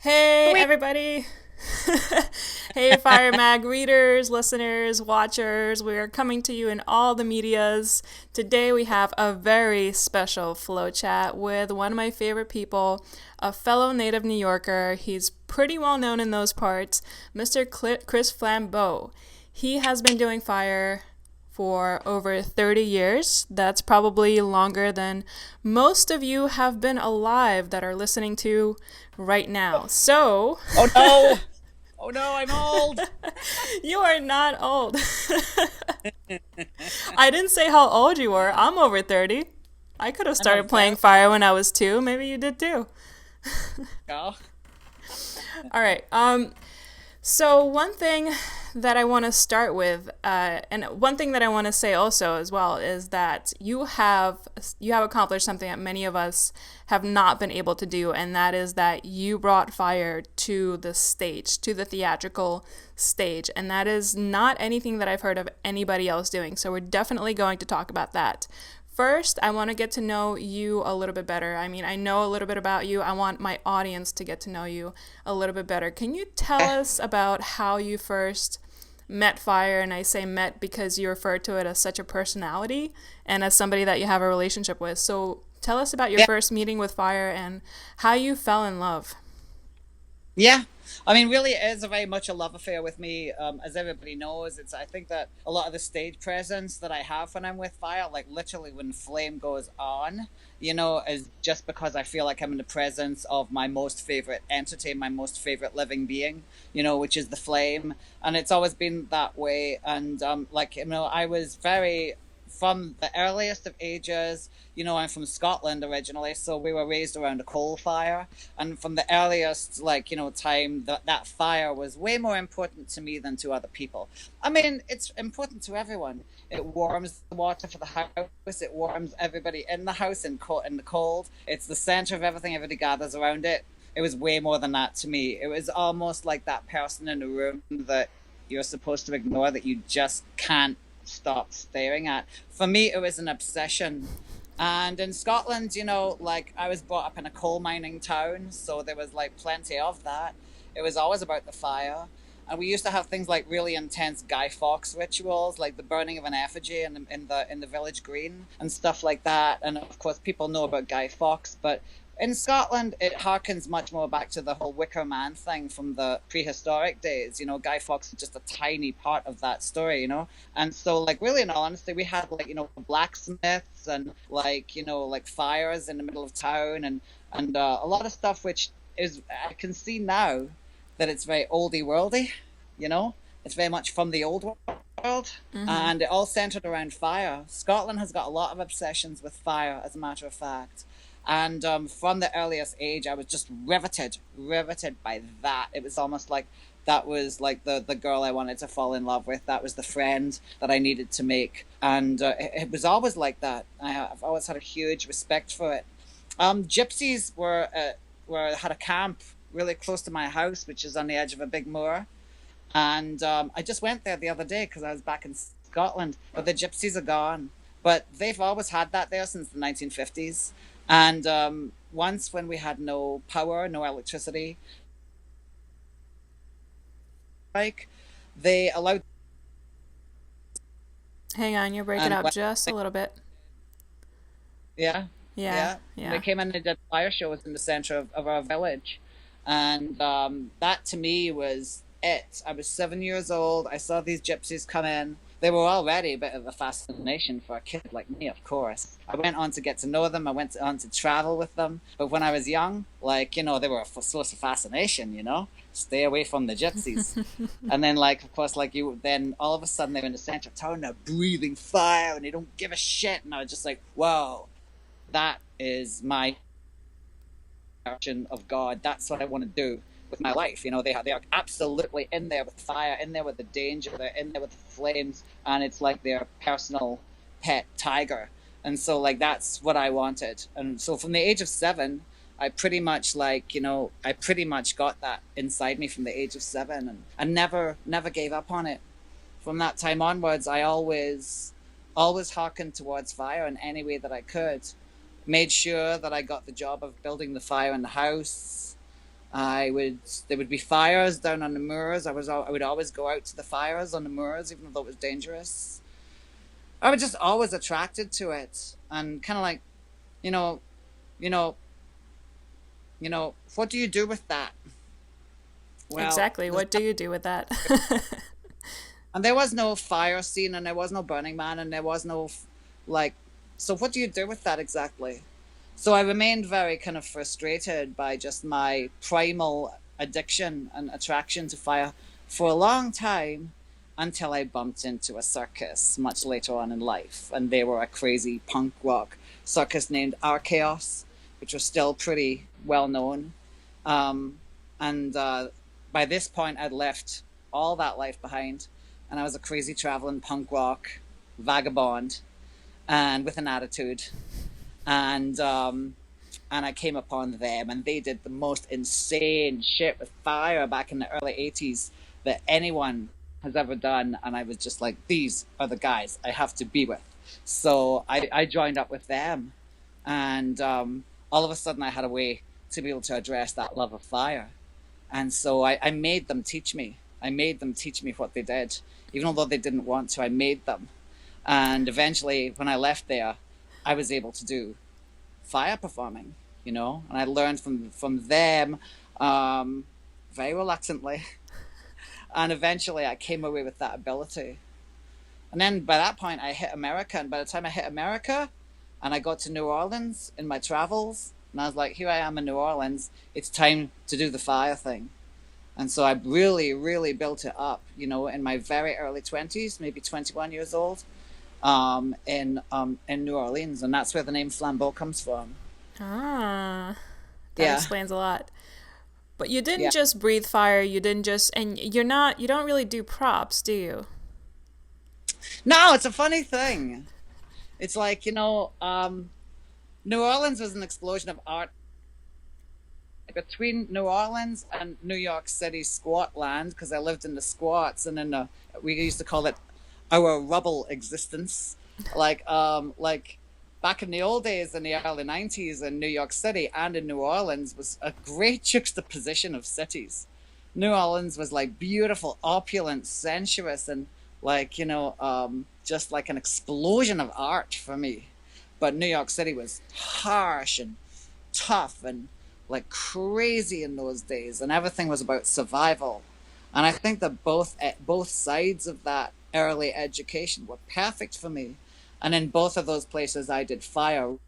Hey, Sweet. everybody. Hey, Fire Mag readers, listeners, watchers. We are coming to you in all the medias. Today, we have a very special flow chat with one of my favorite people, a fellow native New Yorker. He's pretty well known in those parts, Mr. Chris Flambeaux. He has been doing fire for over 30 years. That's probably longer than most of you have been alive that are listening to right now. So, Oh no. Oh no, I'm old. you are not old. I didn't say how old you were. I'm over 30. I could have I'm a started playing very fire when I was 2. Maybe you did too. girl. All right. So one thing that I want to start with, and one thing that I want to say also as well, is that you have accomplished something that many of us have not been able to do, and that is that you brought fire to the stage, to the theatrical stage, and that is not anything that I've heard of anybody else doing. So we're definitely going to talk about that. First, I want to get to know you a little bit better. I mean, I know a little bit about you. I want my audience to get to know you a little bit better. Can you tell us about how you first met fire? And I say met because you refer to it as such a personality and as somebody that you have a relationship with. So tell us about your Yeah. first meeting with fire and how you fell in love. Yeah. I mean, really, it is a very much a love affair with me. As everybody knows, it's I think that a lot of the stage presence that I have when I'm with fire, like literally when flame goes on, is just because I feel like I'm in the presence of my most favorite entity, my most favorite living being, which is the flame, and it's always been that way. And I was very from the earliest of ages. I'm from Scotland originally, so we were raised around a coal fire, and from the earliest time, that fire was way more important to me than to other people. I mean, it's important to everyone. It warms the water for the house, it warms everybody in the house in the cold. It's the center of everything, everybody gathers around it. It was way more than that to me. It was almost like that person in the room that you're supposed to ignore, that you just can't stop staring at. For me, it was an obsession. And in Scotland, like I was brought up in a coal mining town, so there was like plenty of that. It was always about the fire. And we used to have things like really intense Guy Fawkes rituals, like the burning of an effigy in the village green and stuff like that. And of course, people know about Guy Fawkes, but in Scotland, it harkens much more back to the whole Wicker Man thing from the prehistoric days. Guy Fawkes is just a tiny part of that story. And so, like, really, in all honesty, we had like blacksmiths and like fires in the middle of town and a lot of stuff which is I can see now that it's very oldie worldy. You know, it's very much from the old world, Mm-hmm. and it all centered around fire. Scotland has got a lot of obsessions with fire, as a matter of fact. And from the earliest age, I was just riveted by that. It was almost like that was like the girl I wanted to fall in love with. That was the friend that I needed to make, and it was always like that. I've always had a huge respect for it. Gypsies were had a camp really close to my house, which is on the edge of a big moor, and I just went there the other day because I was back in Scotland. But the gypsies are gone. But they've always had that there since the 1950s. And once, when we had no power, no electricity, like they allowed, Hang on, you're breaking and up when, just a little bit. yeah, Yeah, yeah, they yeah. came in and did fire shows in the center of our village, and that to me was it. I was 7 years old. I saw these gypsies come in. They were already a bit of a fascination for a kid like me, of course. I went on to get to know them. I went on to travel with them. But when I was young, they were a source of fascination. Stay away from the gypsies. And then, like, of course, like then all of a sudden they're in the center of town, they're breathing fire and they don't give a shit. And I was just like, whoa, that is my version of God. That's what I want to do with my life. They are absolutely in there with the fire, in there with the danger, they're in there with the flames, and it's like their personal pet tiger. And so, like, that's what I wanted. And so from the age of 7, I pretty much I pretty much got that inside me from the age of 7, and never gave up on it. From that time onwards, I always hearkened towards fire in any way that I could. Made sure that I got the job of building the fire in the house. There would be fires down on the moors. I would always go out to the fires on the moors, even though it was dangerous. I was just always attracted to it, and kind of like, you know, you know, what do you do with that? Well, Exactly. What do you do with that? and there was no fire scene, and there was no Burning Man, and there was no like. So what do you do with that exactly? So I remained very kind of frustrated by just my primal addiction and attraction to fire for a long time until I bumped into a circus much later on in life. And they were a crazy punk rock circus named Archaeos, which was still pretty well known. Um, and by this point, I'd left all that life behind. And I was a crazy traveling punk rock vagabond and with an attitude. And I came upon them, and they did the most insane shit with fire back in the early '80s that anyone has ever done. And I was just like, these are the guys I have to be with. So I joined up with them, and all of a sudden I had a way to be able to address that love of fire. And so I made them teach me. I made them teach me what they did, even though they didn't want to. I made them, and eventually, when I left there, I was able to do fire performing, and I learned from them, um, very reluctantly, and eventually I came away with that ability. And then by that point, I hit America, and by the time I hit America, and I got to New Orleans in my travels, and I was like, here I am in New Orleans. It's time to do the fire thing. And so I really, really built it up, in my very early 20s, maybe 21 years old, in New Orleans, and that's where the name Flambeaux comes from. Ah, that Yeah, explains a lot. But you didn't yeah. just breathe fire, you didn't just, and you don't really do props, do you? No, it's a funny thing. It's like, New Orleans was an explosion of art between New Orleans and New York City squat land, because I lived in the squats, and we used to call it our rubble existence. Like back in the old days in the early '90s in New York City and in New Orleans was a great juxtaposition of cities. New Orleans was like beautiful, opulent, sensuous, and like just like an explosion of art for me. But New York City was harsh and tough and like crazy in those days, and everything was about survival. And I think that both sides of that early education were perfect for me. And in both of those places, I did fire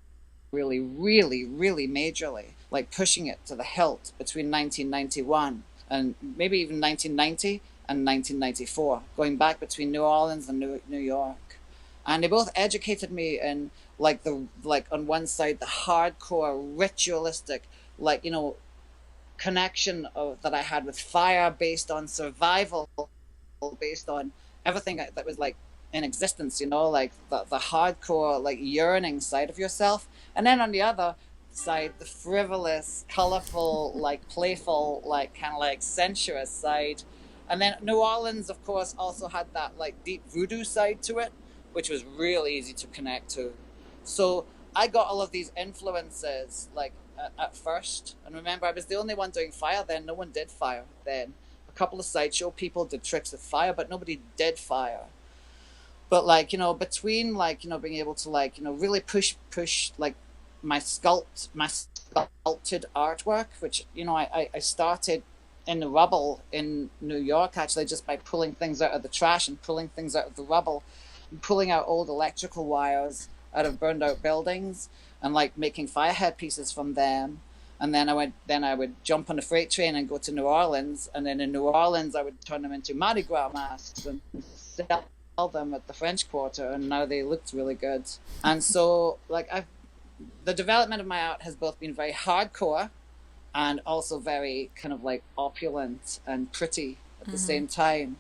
really, really, really majorly, like pushing it to the hilt between 1991 and maybe even 1990 and 1994, going back between New Orleans and New York. And they both educated me in like on one side the hardcore ritualistic, like connection that I had with fire based on survival, based on everything that was like in existence, like the hardcore, like yearning side of yourself. And then on the other side, the frivolous, colorful, like playful, like kind of like sensuous side. And then New Orleans, of course, also had that like deep voodoo side to it, which was really easy to connect to. So I got all of these influences like at first. And remember, I was the only one doing fire then. No one did fire then. A couple of sideshow people did tricks with fire, but nobody did fire. But like, between like, being able to like, really push like my sculpted artwork, which, I started in the rubble in New York, actually, just by pulling things out of the trash and pulling things out of the rubble, and pulling out old electrical wires out of burned out buildings, and like making fire headpieces from them. And then I would jump on a freight train and go to New Orleans. And then in New Orleans, I would turn them into Mardi Gras masks and sell them at the French Quarter. And now they looked really good. And so, like, the development of my art has both been very hardcore and also very kind of like opulent and pretty at the same time.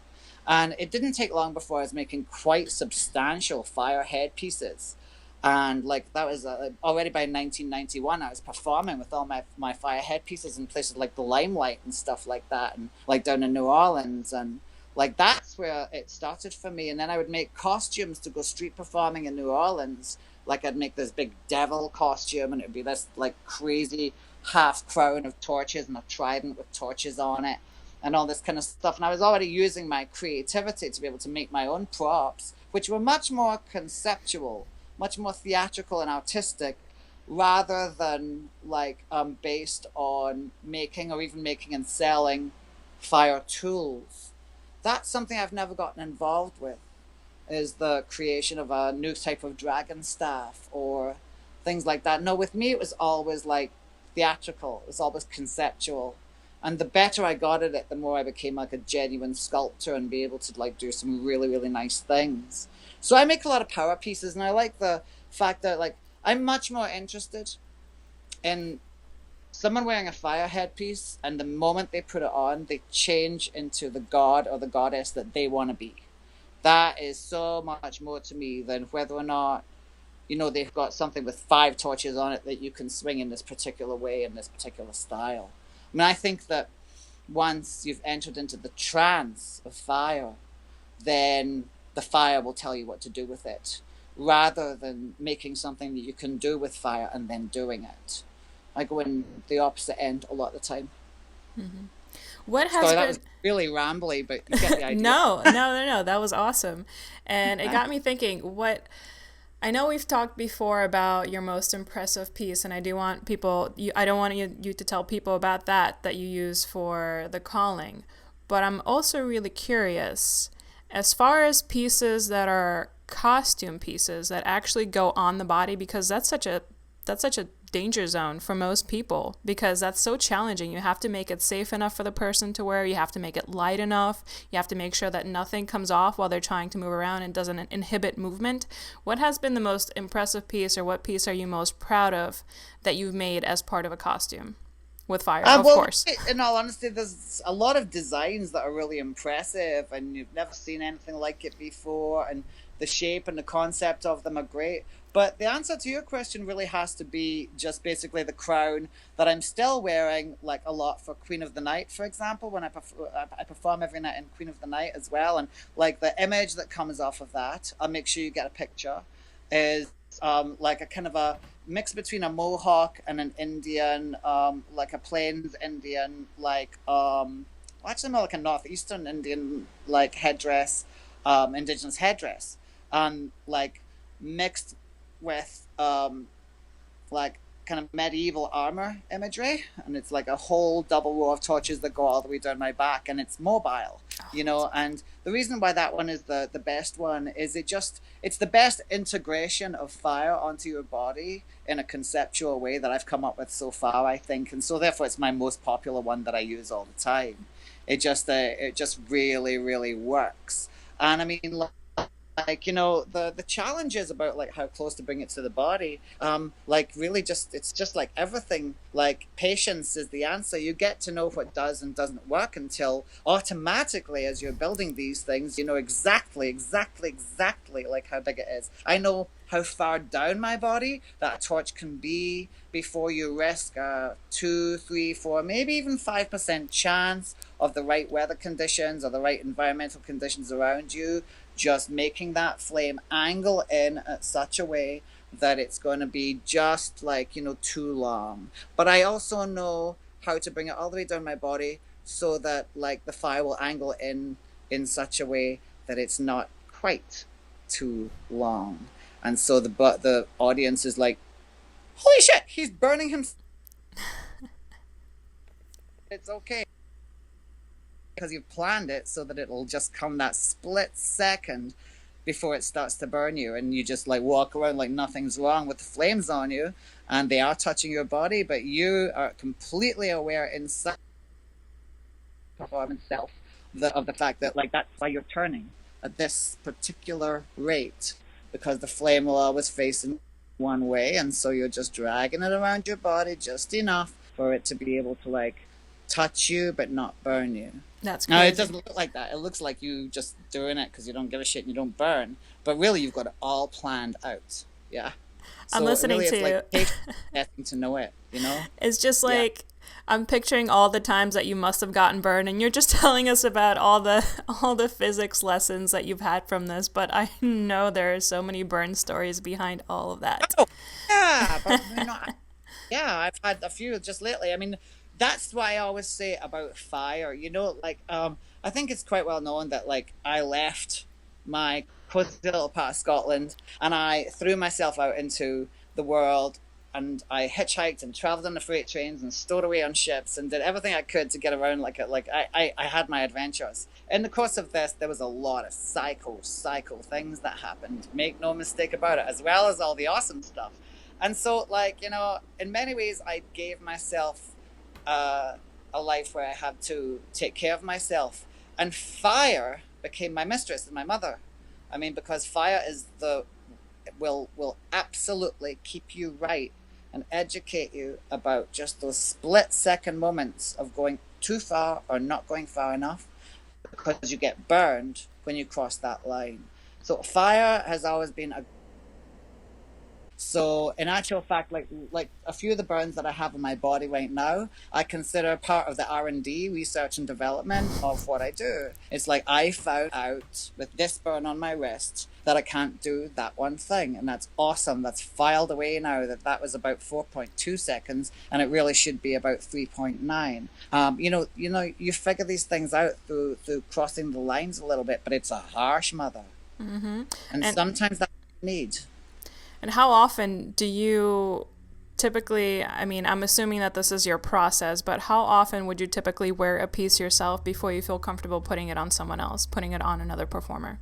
And it didn't take long before I was making quite substantial fire headpieces. And like that was already by 1991, I was performing with all my fire headpieces in places like the Limelight and stuff like that, and like down in New Orleans. And like that's where it started for me. And then I would make costumes to go street performing in New Orleans. Like I'd make this big devil costume, and it'd be this like crazy half crown of torches and a trident with torches on it and all this kind of stuff. And I was already using my creativity to be able to make my own props, which were much more conceptual, much more theatrical and artistic, rather than like based on making or even making and selling fire tools. That's something I've never gotten involved with, is the creation of a new type of dragon staff or things like that. No, with me it was always like theatrical. It was always conceptual. And the better I got at it, the more I became like a genuine sculptor and be able to like do some really, really nice things. So I make a lot of power pieces, and I like the fact that like I'm much more interested in someone wearing a fire headpiece, and the moment they put it on, they change into the god or the goddess that they want to be. That is so much more to me than whether or not, you know, they've got something with 5 torches on it that you can swing in this particular way, in this particular style. I mean, I think that once you've entered into the trance of fire, then the fire will tell you what to do with it, rather than making something that you can do with fire and then doing it. I go in the opposite end a lot of the time. Mm-hmm. What has Sorry, that been was really rambly, but you get the idea. no, no, no, no. That was awesome. And it got me thinking, what I know we've talked before about your most impressive piece, and I do want people, I don't want you to tell people about that you use for the calling. But I'm also really curious, as far as pieces that are costume pieces that actually go on the body, because that's such a danger zone for most people, because that's so challenging. You have to make it safe enough for the person to wear. You have to make it light enough. You have to make sure that nothing comes off while they're trying to move around and doesn't inhibit movement. What has been the most impressive piece, or what piece are you most proud of that you've made as part of a costume? With fire, of Well, course. in all honesty, there's a lot of designs that are really impressive, and you've never seen anything like it before, and the shape and the concept of them are great. But the answer to your question really has to be just basically the crown that I'm still wearing, like a lot for Queen of the Night, for example, when I perform every night in Queen of the Night as well. And like the image that comes off of that, I'll make sure you get a picture, is like a kind of a mix between a Mohawk and an Indian, like a Plains Indian, like well, actually more like a Northeastern Indian like headdress, indigenous headdress, and like mixed with like kind of medieval armor imagery, and it's like a whole double row of torches that go all the way down my back, and it's mobile, you know. And the reason why that one is the best one is it's the best integration of fire onto your body in a conceptual way that I've come up with so far, I think. And so therefore it's my most popular one that I use all the time. It just really, really works. And I mean, like, you know, the challenges about like how close to bring it to the body, like really just it's just like everything, like patience is the answer. You get to know what does and doesn't work until automatically, as you're building these things, you know exactly like how big it is. I know how far down my body that a torch can be before you risk a 2, 3, 4, maybe even 5% chance of the right weather conditions or the right environmental conditions around you just making that flame angle in at such a way that it's going to be just like, you know, too long. But I also know how to bring it all the way down my body so that like the fire will angle in such a way that it's not quite too long. And so the audience is like, holy shit, he's burning himself. It's okay, because you've planned it so that it'll just come that split second before it starts to burn you, and you just like walk around like nothing's wrong with the flames on you, and they are touching your body, but you are completely aware inside performance self of the fact that like that's why you're turning at this particular rate, because the flame will always face in one way, and so you're just dragging it around your body just enough for it to be able to like touch you but not burn you. That's Now, it crazy. doesn't look like that. It looks like you just doing it because you don't give a shit and you don't burn. But really, you've got it all planned out. Yeah. I'm So it listening really to is like you. getting to know it, you know? It's just Yeah. like I'm picturing all the times that you must have gotten burned, and you're just telling us about all the physics lessons that you've had from this, but I know there are so many burn stories behind all of that. Oh, yeah. But, you know, Yeah, I've had a few just lately. I mean, that's what I always say about fire. I think it's quite well known that like I left my cozy little part of Scotland and I threw myself out into the world and I hitchhiked and traveled on the freight trains and stowed away on ships and did everything I could to get around I had my adventures. In the course of this, there was a lot of psycho things that happened. Make no mistake about it, as well as all the awesome stuff. And so, like, in many ways, I gave myself uh, a life where I had to take care of myself. And fire became my mistress and my mother. I mean, because fire is the will absolutely keep you right and educate you about just those split-second moments of going too far or not going far enough, because you get burned when you cross that line. So fire has always been a So in actual fact, like a few of the burns that I have on my body right now, I consider part of the R&D, research and development of what I do. It's like I found out with this burn on my wrist that I can't do that one thing, and that's awesome. That's filed away now. That was about 4.2 seconds, and it really should be about 3.9. You figure these things out through crossing the lines a little bit, but it's a harsh mother, and And sometimes that's what you need. and how often do you typically, I mean, I'm assuming that this is your process, but how often would you typically wear a piece yourself before you feel comfortable putting it on someone else, putting it on another performer?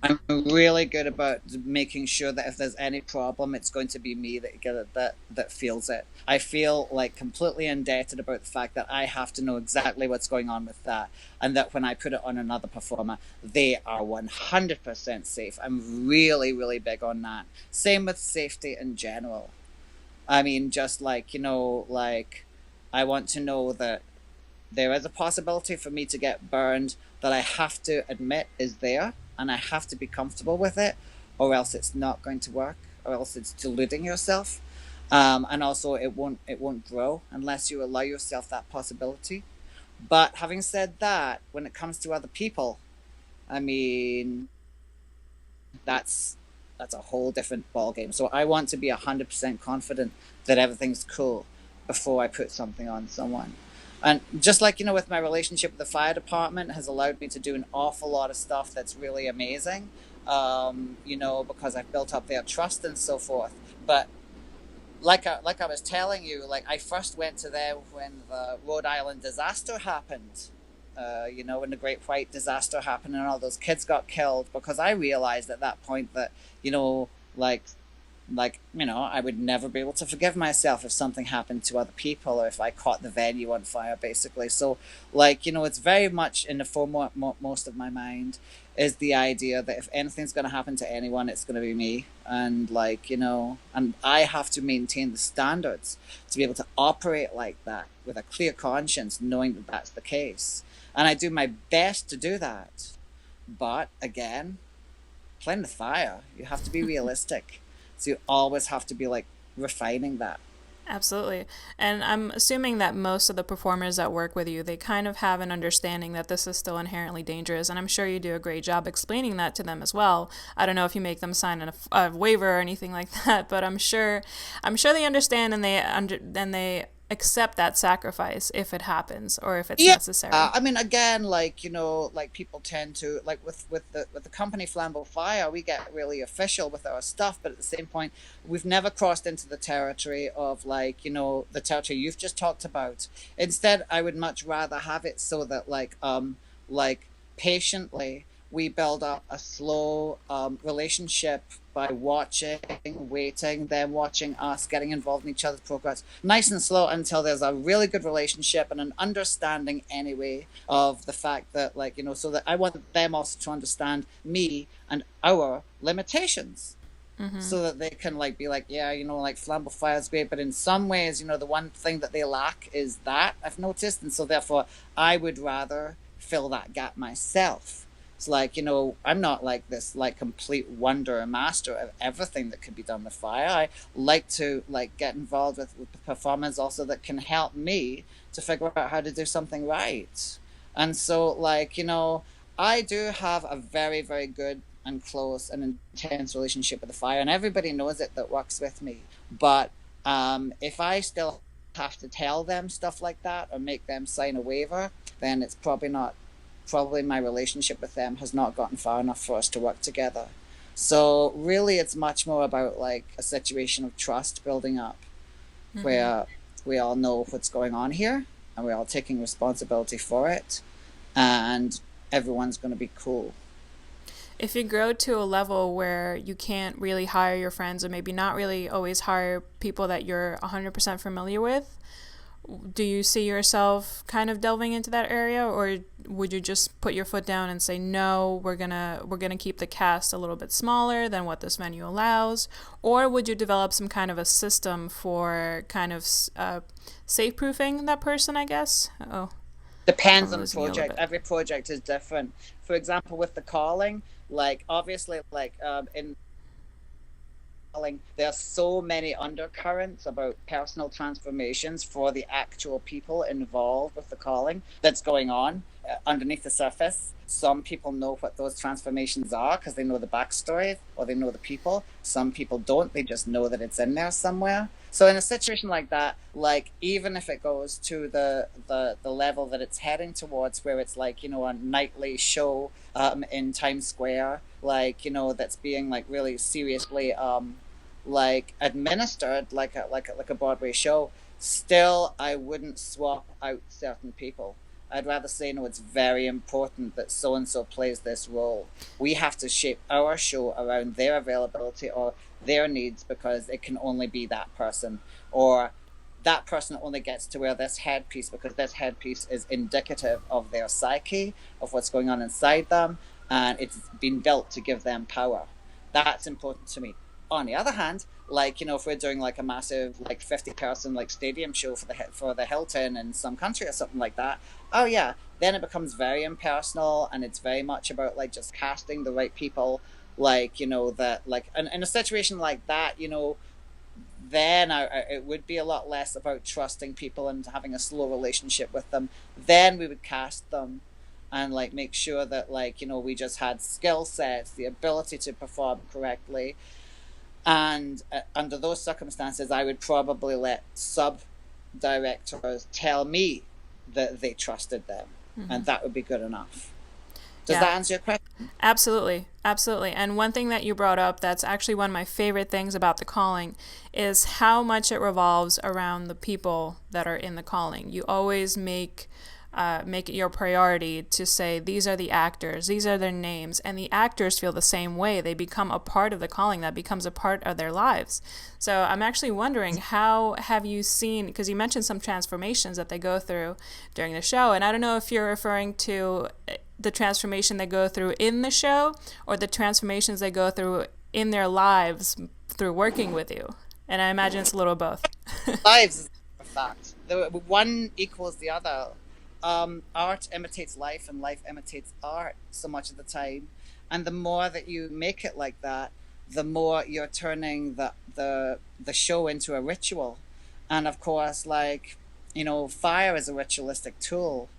I'm really good about making sure that if there's any problem, it's going to be me that feels it. I feel like completely indebted about the fact that I have to know exactly what's going on with that, and that when I put it on another performer, they are 100% safe. I'm really, really big on that. Same with safety in general. I mean, just like, I want to know that there is a possibility for me to get burned that I have to admit is there, and I have to be comfortable with it, or else it's not going to work, or else it's deluding yourself. And also, it won't grow unless you allow yourself that possibility. But having said that, when it comes to other people, I mean, that's that's a whole different ball game. So I want to be 100% confident that everything's cool before I put something on someone. And just like, with my relationship with the fire department has allowed me to do an awful lot of stuff that's really amazing, because I've built up their trust and so forth. But like I was telling you, like I first went to them when the Rhode Island disaster happened. When the Great White disaster happened and all those kids got killed, because I realized at that point that, like I would never be able to forgive myself if something happened to other people, or if I caught the venue on fire, basically. So, it's very much in the foremost most of my mind is the idea that if anything's going to happen to anyone, it's going to be me. And, and I have to maintain the standards to be able to operate like that with a clear conscience, knowing that that's the case. And I do my best to do that. But again, playing the fire, you have to be realistic. So you always have to be like refining that. Absolutely. And I'm assuming that most of the performers that work with you, they kind of have an understanding that this is still inherently dangerous. And I'm sure you do a great job explaining that to them as well. I don't know if you make them sign a waiver or anything like that, but I'm sure they understand, and they accept that sacrifice if it happens or if it's Yeah. necessary. I mean, again, like people tend to like with the company Flambeaux Fire, we get really official with our stuff, but at the same point, we've never crossed into the territory of the territory you've just talked about. Instead, I would much rather have it so that like patiently we build up a slow relationship by watching, waiting, then watching us, getting involved in each other's progress, nice and slow, until there's a really good relationship and an understanding anyway of the fact that, so that I want them also to understand me and our limitations, so that they can be like, yeah, Flambeau Fire is great, but in some ways, the one thing that they lack is that, I've noticed, and so therefore I would rather fill that gap myself. It's I'm not like this complete wonder master of everything that could be done with fire. I like to get involved with the performers also that can help me to figure out how to do something right. And so I do have a very, very good and close and intense relationship with the fire, and everybody knows it that works with me. But If I still have to tell them stuff like that or make them sign a waiver, then it's probably my relationship with them has not gotten far enough for us to work together. So really, it's much more about like a situation of trust building up, Mm-hmm. where we all know what's going on here and we're all taking responsibility for it, and everyone's going to be cool. If you grow to a level where you can't really hire your friends, or maybe not really always hire people that you're 100% familiar with, do you see yourself kind of delving into that area, or would you just put your foot down and say no, we're going to keep the cast a little bit smaller than what this venue allows? Or would you develop some kind of a system for kind of safe proofing that person, I guess? Oh, Depends I'm on the losing you a little project. bit. Every project is different. For example, with the calling, like obviously, like in calling, there are so many undercurrents about personal transformations for the actual people involved with the calling that's going on underneath the surface. Some people know what those transformations are because they know the backstory or they know the people. Some people don't, they just know that it's in there somewhere. So in a situation like that, like even if it goes to the level that it's heading towards, where it's like, you know, a nightly show in Times Square, like, you know, that's being like really seriously like administered like a Broadway show, still I wouldn't swap out certain people. I'd rather say, no, it's very important that so and so plays this role. We have to shape our show around their availability or their needs because it can only be that person. Or that person only gets to wear this headpiece because this headpiece is indicative of their psyche, of what's going on inside them, and it's been built to give them power. That's important to me. On the other hand, like, you know, if we're doing like a massive like 50-person like stadium show for the Hilton in some country or something like that, oh yeah, then it becomes very impersonal and it's very much about like just casting the right people, like, you know, that like in a situation like that, you know, then it would be a lot less about trusting people and having a slow relationship with them. Then we would cast them and like make sure that, like, you know, we just had skill sets, the ability to perform correctly. And under those circumstances, I would probably let sub directors tell me that they trusted them, Mm-hmm. and that would be good enough. Does Yeah. that answer your question? Absolutely. Absolutely. And one thing that you brought up that's actually one of my favorite things about the calling is how much it revolves around the people that are in the calling. You always make it your priority to say these are the actors, these are their names, and the actors feel the same way. They become a part of the calling, that becomes a part of their lives. So I'm actually wondering, how have you seen, because you mentioned some transformations that they go through during the show, and I don't know if you're referring to the transformation they go through in the show or the transformations they go through in their lives through working with you. And I imagine it's a little of both. Lives is a fact. The one equals the other. Art imitates life, and life imitates art so much of the time. And the more that you make it like that, the more you're turning the show into a ritual. And of course, like, you know, fire is a ritualistic tool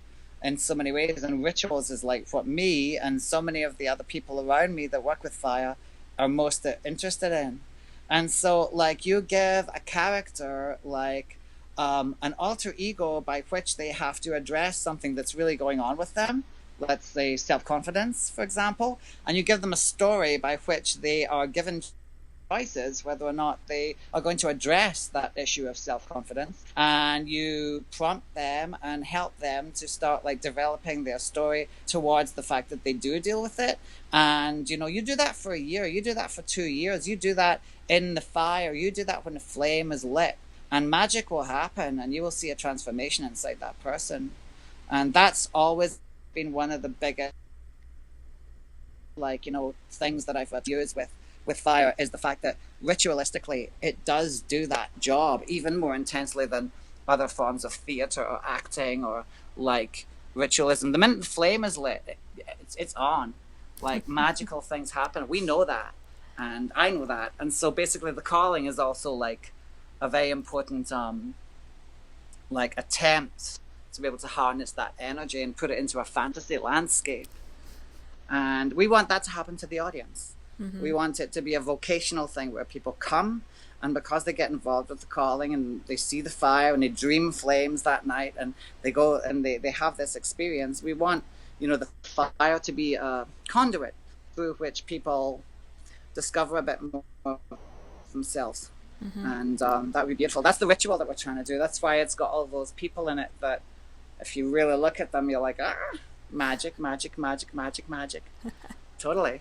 in so many ways, and rituals is like what me and so many of the other people around me that work with fire are most interested in. And so, like, you give a character like an alter ego by which they have to address something that's really going on with them. Let's say self confidence, for example, and you give them a story by which they are given choices whether or not they are going to address that issue of self-confidence, and you prompt them and help them to start like developing their story towards the fact that they do deal with it. And you know, you do that for a year, you do that for 2 years, you do that in the fire, you do that when the flame is lit, and magic will happen and you will see a transformation inside that person. And that's always been one of the biggest, like, you know, things that I've used with fire is the fact that ritualistically it does do that job even more intensely than other forms of theater or acting or like ritualism. The minute the flame is lit, it's on. Like magical things happen. We know that, and I know that. And so basically, the calling is also like a very important like attempt to be able to harness that energy and put it into a fantasy landscape. And we want that to happen to the audience. Mm-hmm. We want it to be a vocational thing where people come And because they get involved with the calling and they see the fire and they dream flames that night and they go and they have this experience, we want, the fire to be a conduit through which people discover a bit more of themselves. And that would be beautiful. That's the ritual that we're trying to do. That's why it's got all those people in it that if you really look at them, you're like, magic, magic, magic, magic, magic. Totally.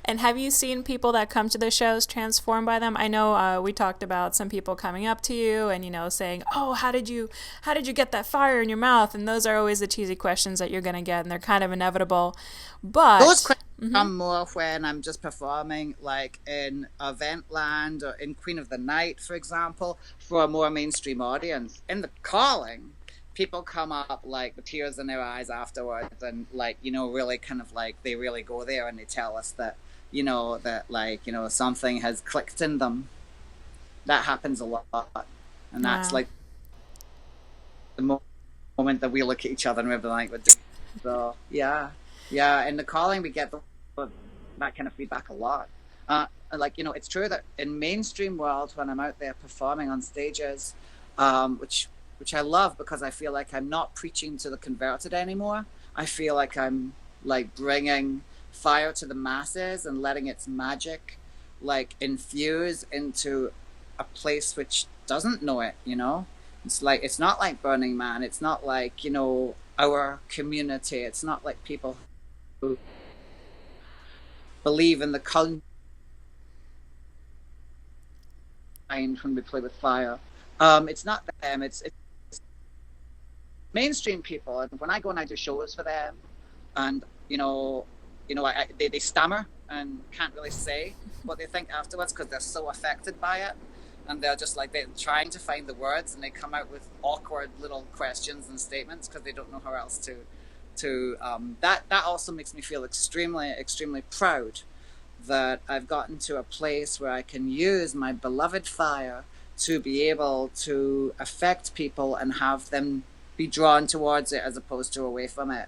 And have you seen people that come to the shows transformed by them? I know we talked about some people coming up to you and saying, "Oh, how did you get that fire in your mouth?" And those are always the cheesy questions that you're going to get, and they're kind of inevitable. But those questions come more when I'm just performing, like in Eventland or in Queen of the Night, for example, for a more mainstream audience. In the calling, people come up like with tears in their eyes afterwards, and really kind of like they really go there and they tell us that something has clicked in them. That happens a lot, and that's like the moment that we look at each other and we're like, so yeah. In the calling, we get that kind of feedback a lot. It's true that in mainstream world, when I'm out there performing on stages, which I love because I feel like I'm not preaching to the converted anymore. I feel like I'm like bringing fire to the masses and letting its magic like infuse into a place which doesn't know it. It's not like Burning Man. It's not like our community. It's not like people who believe in the culture when we play with fire. It's not them. It's mainstream people. And when I go and I do shows for them, and they stammer and can't really say what they think afterwards because they're so affected by it, and they're just like they're trying to find the words, and they come out with awkward little questions and statements because they don't know how else to. That also makes me feel extremely, extremely proud that I've gotten to a place where I can use my beloved fire to be able to affect people and have them be drawn towards it as opposed to away from it.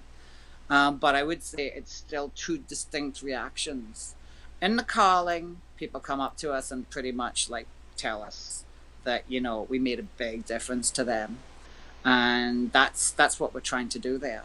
But I would say it's still two distinct reactions. In the calling, people come up to us and pretty much like tell us that we made a big difference to them, and that's what we're trying to do there.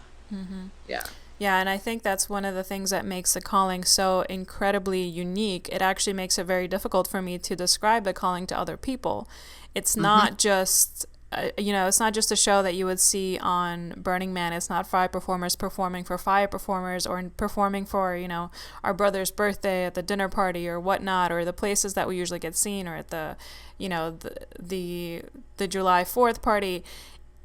Yeah, and I think that's one of the things that makes the calling so incredibly unique. It actually makes it very difficult for me to describe the calling to other people. It's not just it's not just a show that you would see on Burning Man. It's not fire performers performing for fire performers or performing for, our brother's birthday at the dinner party or whatnot, or the places that we usually get seen, or at the, the July 4th party.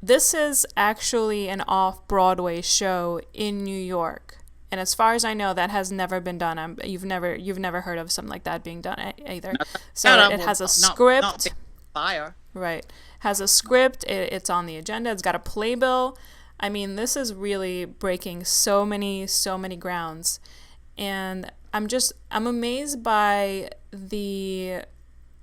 This is actually an off-Broadway show in New York. And as far as I know, that has never been done. You've never heard of something like that being done either. So it has a script. Not fire. Right. Has a script. It's on the agenda. It's got a playbill. I mean, this is really breaking so many grounds. And I'm amazed by the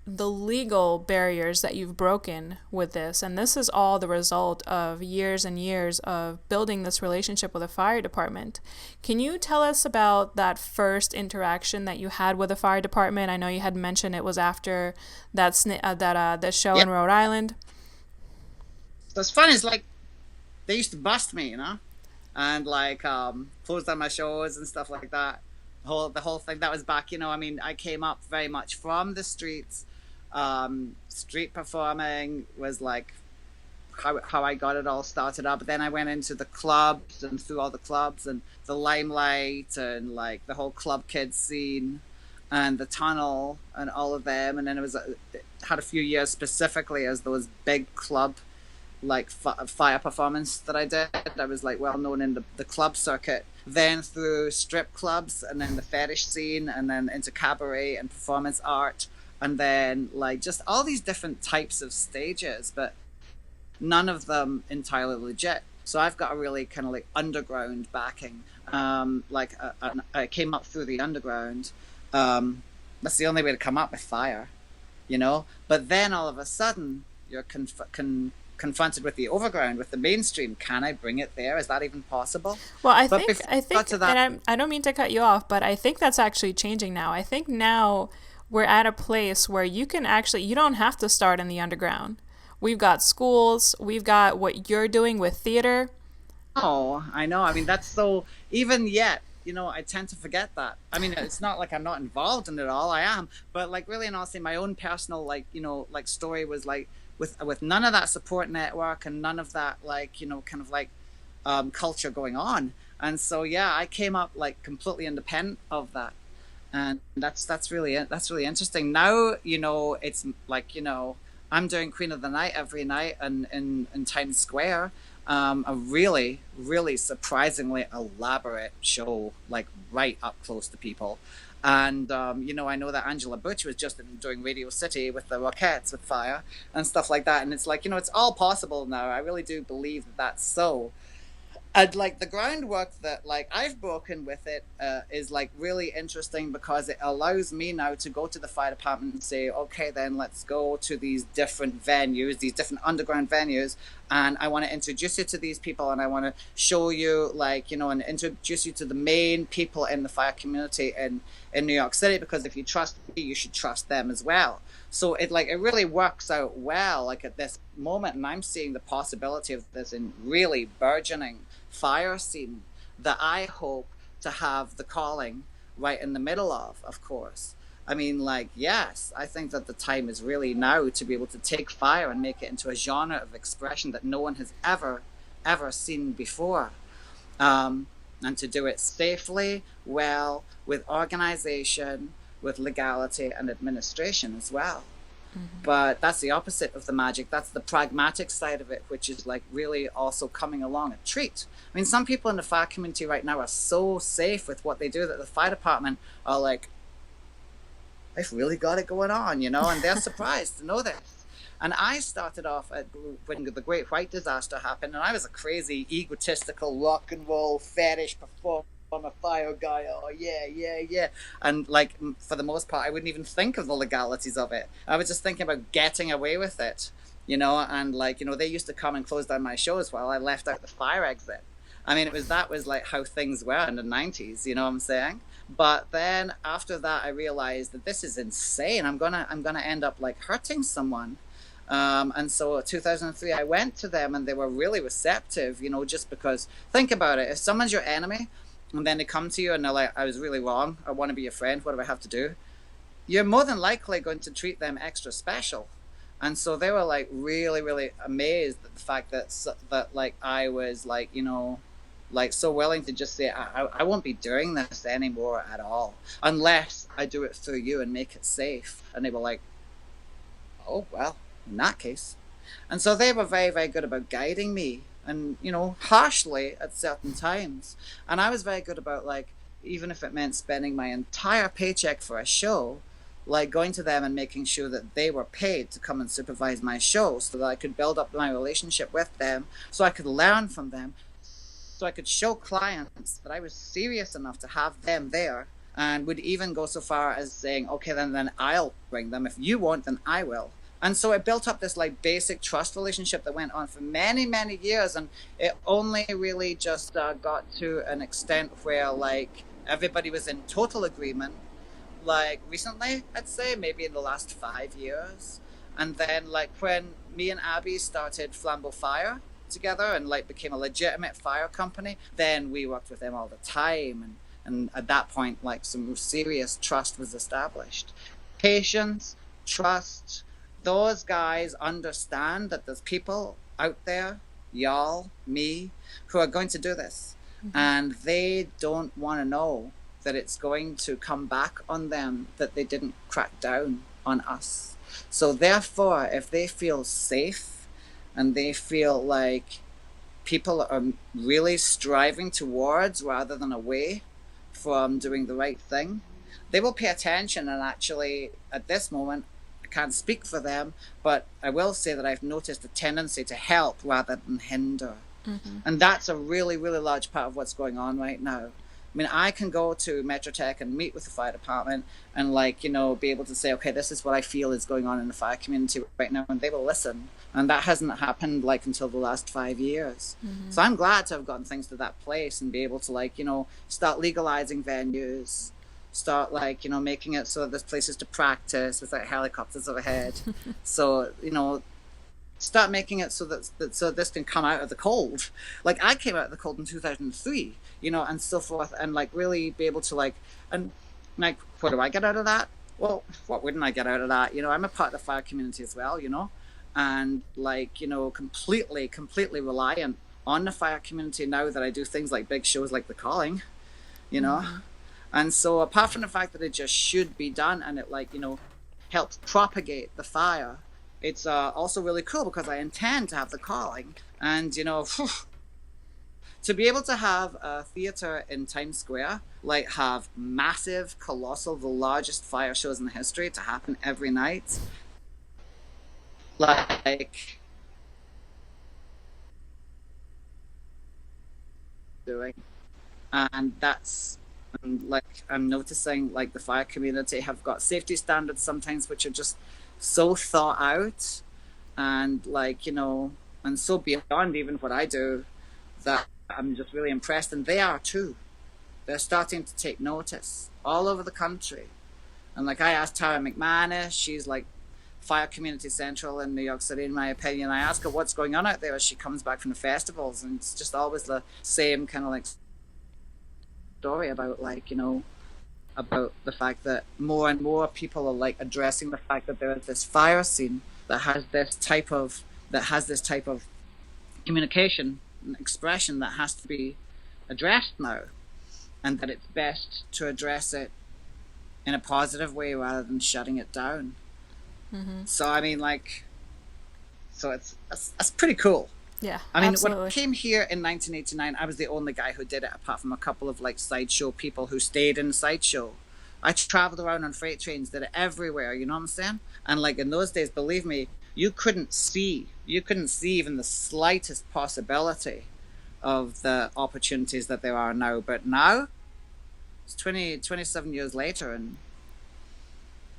legal barriers that you've broken with this. And this is all the result of years and years of building this relationship with the fire department. Can you tell us about that first interaction that you had with the fire department? I know you had mentioned it was after that show in Rhode Island. What's fun is like they used to bust me, and like close down my shows and stuff like that. The whole thing that was back, I came up very much from the streets. Street performing was like how I got it all started up. But then I went into the clubs and through all the clubs and the Limelight and like the whole club kids scene and the Tunnel and all of them. And then it had a few years specifically as those big club like fire performance that I did. I was like well known in the club circuit. Then through strip clubs and then the fetish scene and then into cabaret and performance art. And then like just all these different types of stages, but none of them entirely legit. So I've got a really kind of like underground backing. I came up through the underground. That's the only way to come up with fire, But then all of a sudden you're confronted with the overground, with the mainstream. Can I bring it there? Is that even possible? Well, I think, and I don't mean to cut you off, but I think that's actually changing now. I think now we're at a place where you don't have to start in the underground. We've got schools, we've got what you're doing with theater. Oh, I know. I mean, that's so, even yet, I tend to forget that. I mean, it's not like I'm not involved in it all. I am, but like really, and honestly, my own personal, like, like story was like with none of that support network and none of that, like, kind of like culture going on. And so, yeah, I came up like completely independent of that. And that's really interesting. Now, it's like, I'm doing Queen of the Night every night and in Times Square, a really, really surprisingly elaborate show, like right up close to people. And I know that Angela Butch was just doing Radio City with the Rockettes with Fire and stuff like that. And it's like, it's all possible now. I really do believe that that's so. And like the groundwork that like I've broken with it is like really interesting because it allows me now to go to the fire department and say, okay, then let's go to these different venues, these different underground venues, and I want to introduce you to these people, and I want to show you like, and introduce you to the main people in the fire community in New York City, because if you trust me, you should trust them as well. So it really works out well, like at this moment, and I'm seeing the possibility of this in really burgeoning fire scene that I hope to have the calling right in the middle of course. I mean, like, yes, I think that the time is really now to be able to take fire and make it into a genre of expression that no one has ever seen before. And to do it safely, well, with organization, with legality and administration as well. But that's the opposite of the magic. That's the pragmatic side of it, which is like really also coming along a treat. I mean, some people in the fire community right now are so safe with what they do that the fire department are like, they've really got it going on, and they're surprised to know this. And I started off when the Great White Disaster happened, and I was a crazy, egotistical, rock and roll, fetish performer. I'm a fire guy. Oh yeah, yeah, yeah. And like for the most part, I wouldn't even think of the legalities of it. I was just thinking about getting away with it, And like they used to come and close down my shows while I left out the fire exit. I mean, that was like how things were in the 90s. You know what I'm saying? But then after that, I realized that this is insane. I'm gonna end up like hurting someone. And so 2003, I went to them and they were really receptive, just because think about it. If someone's your enemy, and then they come to you and they're like, I was really wrong, I want to be your friend, what do I have to do? You're more than likely going to treat them extra special. And so they were like really, really amazed at the fact that like I was like, like so willing to just say, I won't be doing this anymore at all, unless I do it through you and make it safe. And they were like, oh, well, in that case. And so they were very, very good about guiding me, and harshly at certain times. And I was very good about like, even if it meant spending my entire paycheck for a show, like going to them and making sure that they were paid to come and supervise my show, so that I could build up my relationship with them, so I could learn from them, so I could show clients that I was serious enough to have them there, and would even go so far as saying, okay, then I'll bring them. If you won't, then I will. And so it built up this like basic trust relationship that went on for many, many years. And it only really just got to an extent where like everybody was in total agreement. Like recently, I'd say maybe in the last 5 years. And then like when me and Abby started Flambeaux Fire together and like became a legitimate fire company, then we worked with them all the time. And at that point, like some serious trust was established. Patience, trust. Those guys understand that there's people out there, y'all, me, who are going to do this. And they don't want to know that it's going to come back on them, that they didn't crack down on us. So therefore, if they feel safe and they feel like people are really striving towards rather than away from doing the right thing, they will pay attention. And actually, at this moment, I can't speak for them, but I will say that I've noticed a tendency to help rather than hinder. And that's a really, really large part of what's going on right now. I mean, I can go to Metrotech and meet with the fire department and like, be able to say, okay, this is what I feel is going on in the fire community right now, and they will listen. And that hasn't happened like until the last 5 years. So I'm glad to have gotten things to that place and be able to like, start legalizing venues, start like, you know, making it so that there's places to practice with like helicopters overhead. So, you know, start making it so so this can come out of the cold. Like I came out of the cold in 2003, you know, and so forth, and like really be able to like, and like, what do I get out of that? Well, what wouldn't I get out of that? You know, I'm a part of the fire community as well, you know, and like, you know, completely reliant on the fire community now that I do things like big shows like The Calling, you know. Mm-hmm. And so apart from the fact that it just should be done and it like, you know, helps propagate the fire, it's also really cool because I intend to have The Calling. And, you know, to be able to have a theater in Times Square, like have massive, colossal, the largest fire shows in the history to happen every night, like doing, and that's, and like I'm noticing like the fire community have got safety standards sometimes which are just so thought out, and like, you know, and so beyond even what I do, that I'm just really impressed, and they are too. They're starting to take notice all over the country. And like I asked Tara McManus, she's like Fire Community Central in New York City, in my opinion. I ask her what's going on out there as she comes back from the festivals, and it's just always the same kind of like story about like, you know, about the fact that more and more people are like addressing the fact that there is this fire scene that has this type of communication and expression that has to be addressed now, and that it's best to address it in a positive way rather than shutting it down. Mm-hmm. So I mean, like, so that's pretty cool. Yeah, I mean, when absolutely. I came here in 1989, I was the only guy who did it, apart from a couple of like sideshow people who stayed in sideshow. I traveled around on freight trains, did it everywhere. You know what I'm saying? And like in those days, believe me, you couldn't see even the slightest possibility of the opportunities that there are now. But now, it's 27 years later, and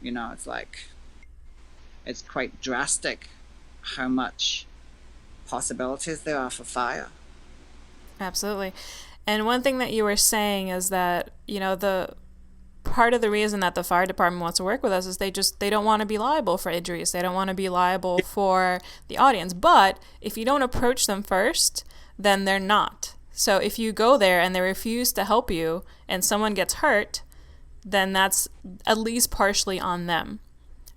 you know, it's like, it's quite drastic how much possibilities there are for fire. Absolutely. And one thing that you were saying is that, you know, the part of the reason that the fire department wants to work with us is they don't want to be liable for injuries. They don't want to be liable for the audience. But if you don't approach them first, then they're not. So if you go there and they refuse to help you and someone gets hurt, then that's at least partially on them.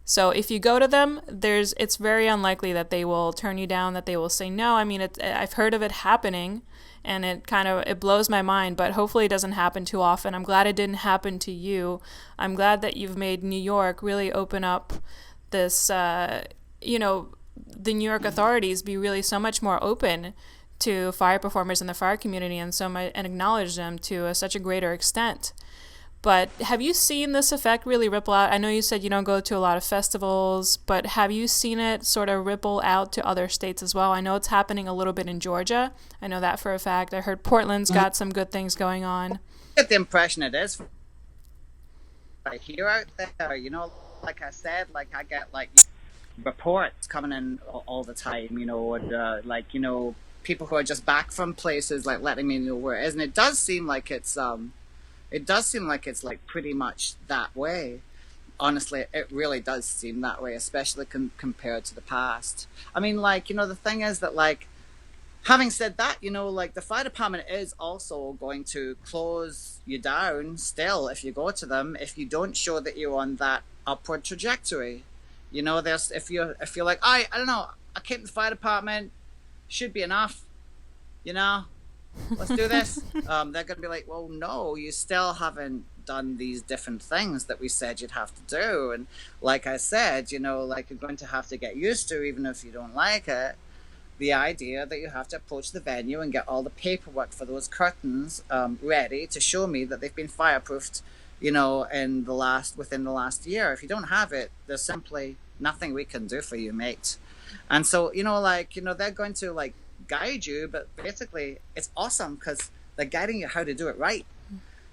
So if you go to them, it's very unlikely that they will turn you down, that they will say no. I mean, I've heard of it happening, and it blows my mind, but hopefully it doesn't happen too often. I'm glad it didn't happen to you. I'm glad that you've made New York really open up this, you know, the New York authorities be really so much more open to fire performers in the fire community and and acknowledge them to such a greater extent. But have you seen this effect really ripple out? I know you said you don't go to a lot of festivals, but have you seen it sort of ripple out to other states as well? I know it's happening a little bit in Georgia. I know that for a fact. I heard Portland's got some good things going on. I get the impression it is right here out there. You know, like I said, like I get like reports coming in all the time. You know, and like, you know, people who are just back from places like letting me know where it is, and it does seem like it's like pretty much that way. Honestly, it really does seem that way, especially compared to the past. I mean, like, you know, the thing is that, like, having said that, you know, like, the fire department is also going to close you down still if you go to them, if you don't show that you're on that upward trajectory. You know, there's, if you're like, I don't know, I came to the fire department, should be enough, you know, let's do this. They're going to be like, well, no, you still haven't done these different things that we said you'd have to do. And like I said, you know, like, you're going to have to get used to, even if you don't like it, the idea that you have to approach the venue and get all the paperwork for those curtains ready to show me that they've been fireproofed, you know, within the last year. If you don't have it, there's simply nothing we can do for you, mate. And so, you know, like, you know, they're going to like guide you, but basically it's awesome because they're guiding you how to do it right.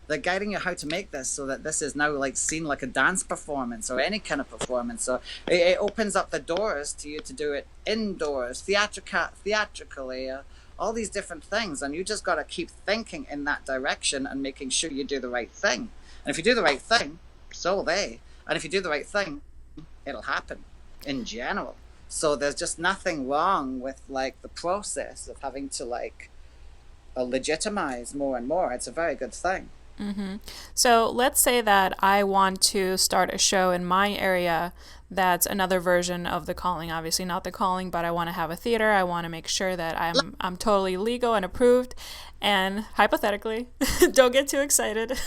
They're guiding you how to make this so that this is now like seen like a dance performance or any kind of performance. So it opens up the doors to you to do it indoors, theatrically, all these different things. And you just got to keep thinking in that direction and making sure you do the right thing. And if you do the right thing, so will they. And if you do the right thing, it'll happen in general. So there's just nothing wrong with like the process of having to like legitimize more and more. It's a very good thing. So let's say that I want to start a show in my area that's another version of the calling. Obviously not the calling, but I want to have a theater. I want to make sure that I'm totally legal and approved. And hypothetically, don't get too excited.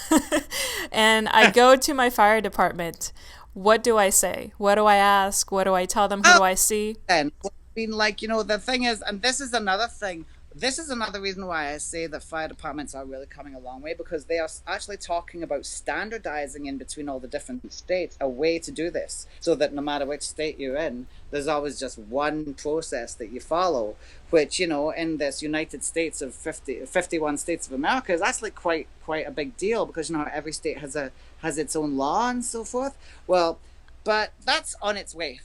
And I go to my fire department. What do I say? What do I ask? What do I tell them? Who Oh, do I see? and I mean, like, the thing is, and this is another thing. This is another reason why I say that fire departments are really coming a long way, because they are actually talking about standardizing in between all the different states a way to do this, so that no matter which state you're in, there's always just one process that you follow, which, in this United States of 51 states of America is actually quite a big deal, because, every state has its own law and so forth. Well, but that's on its way.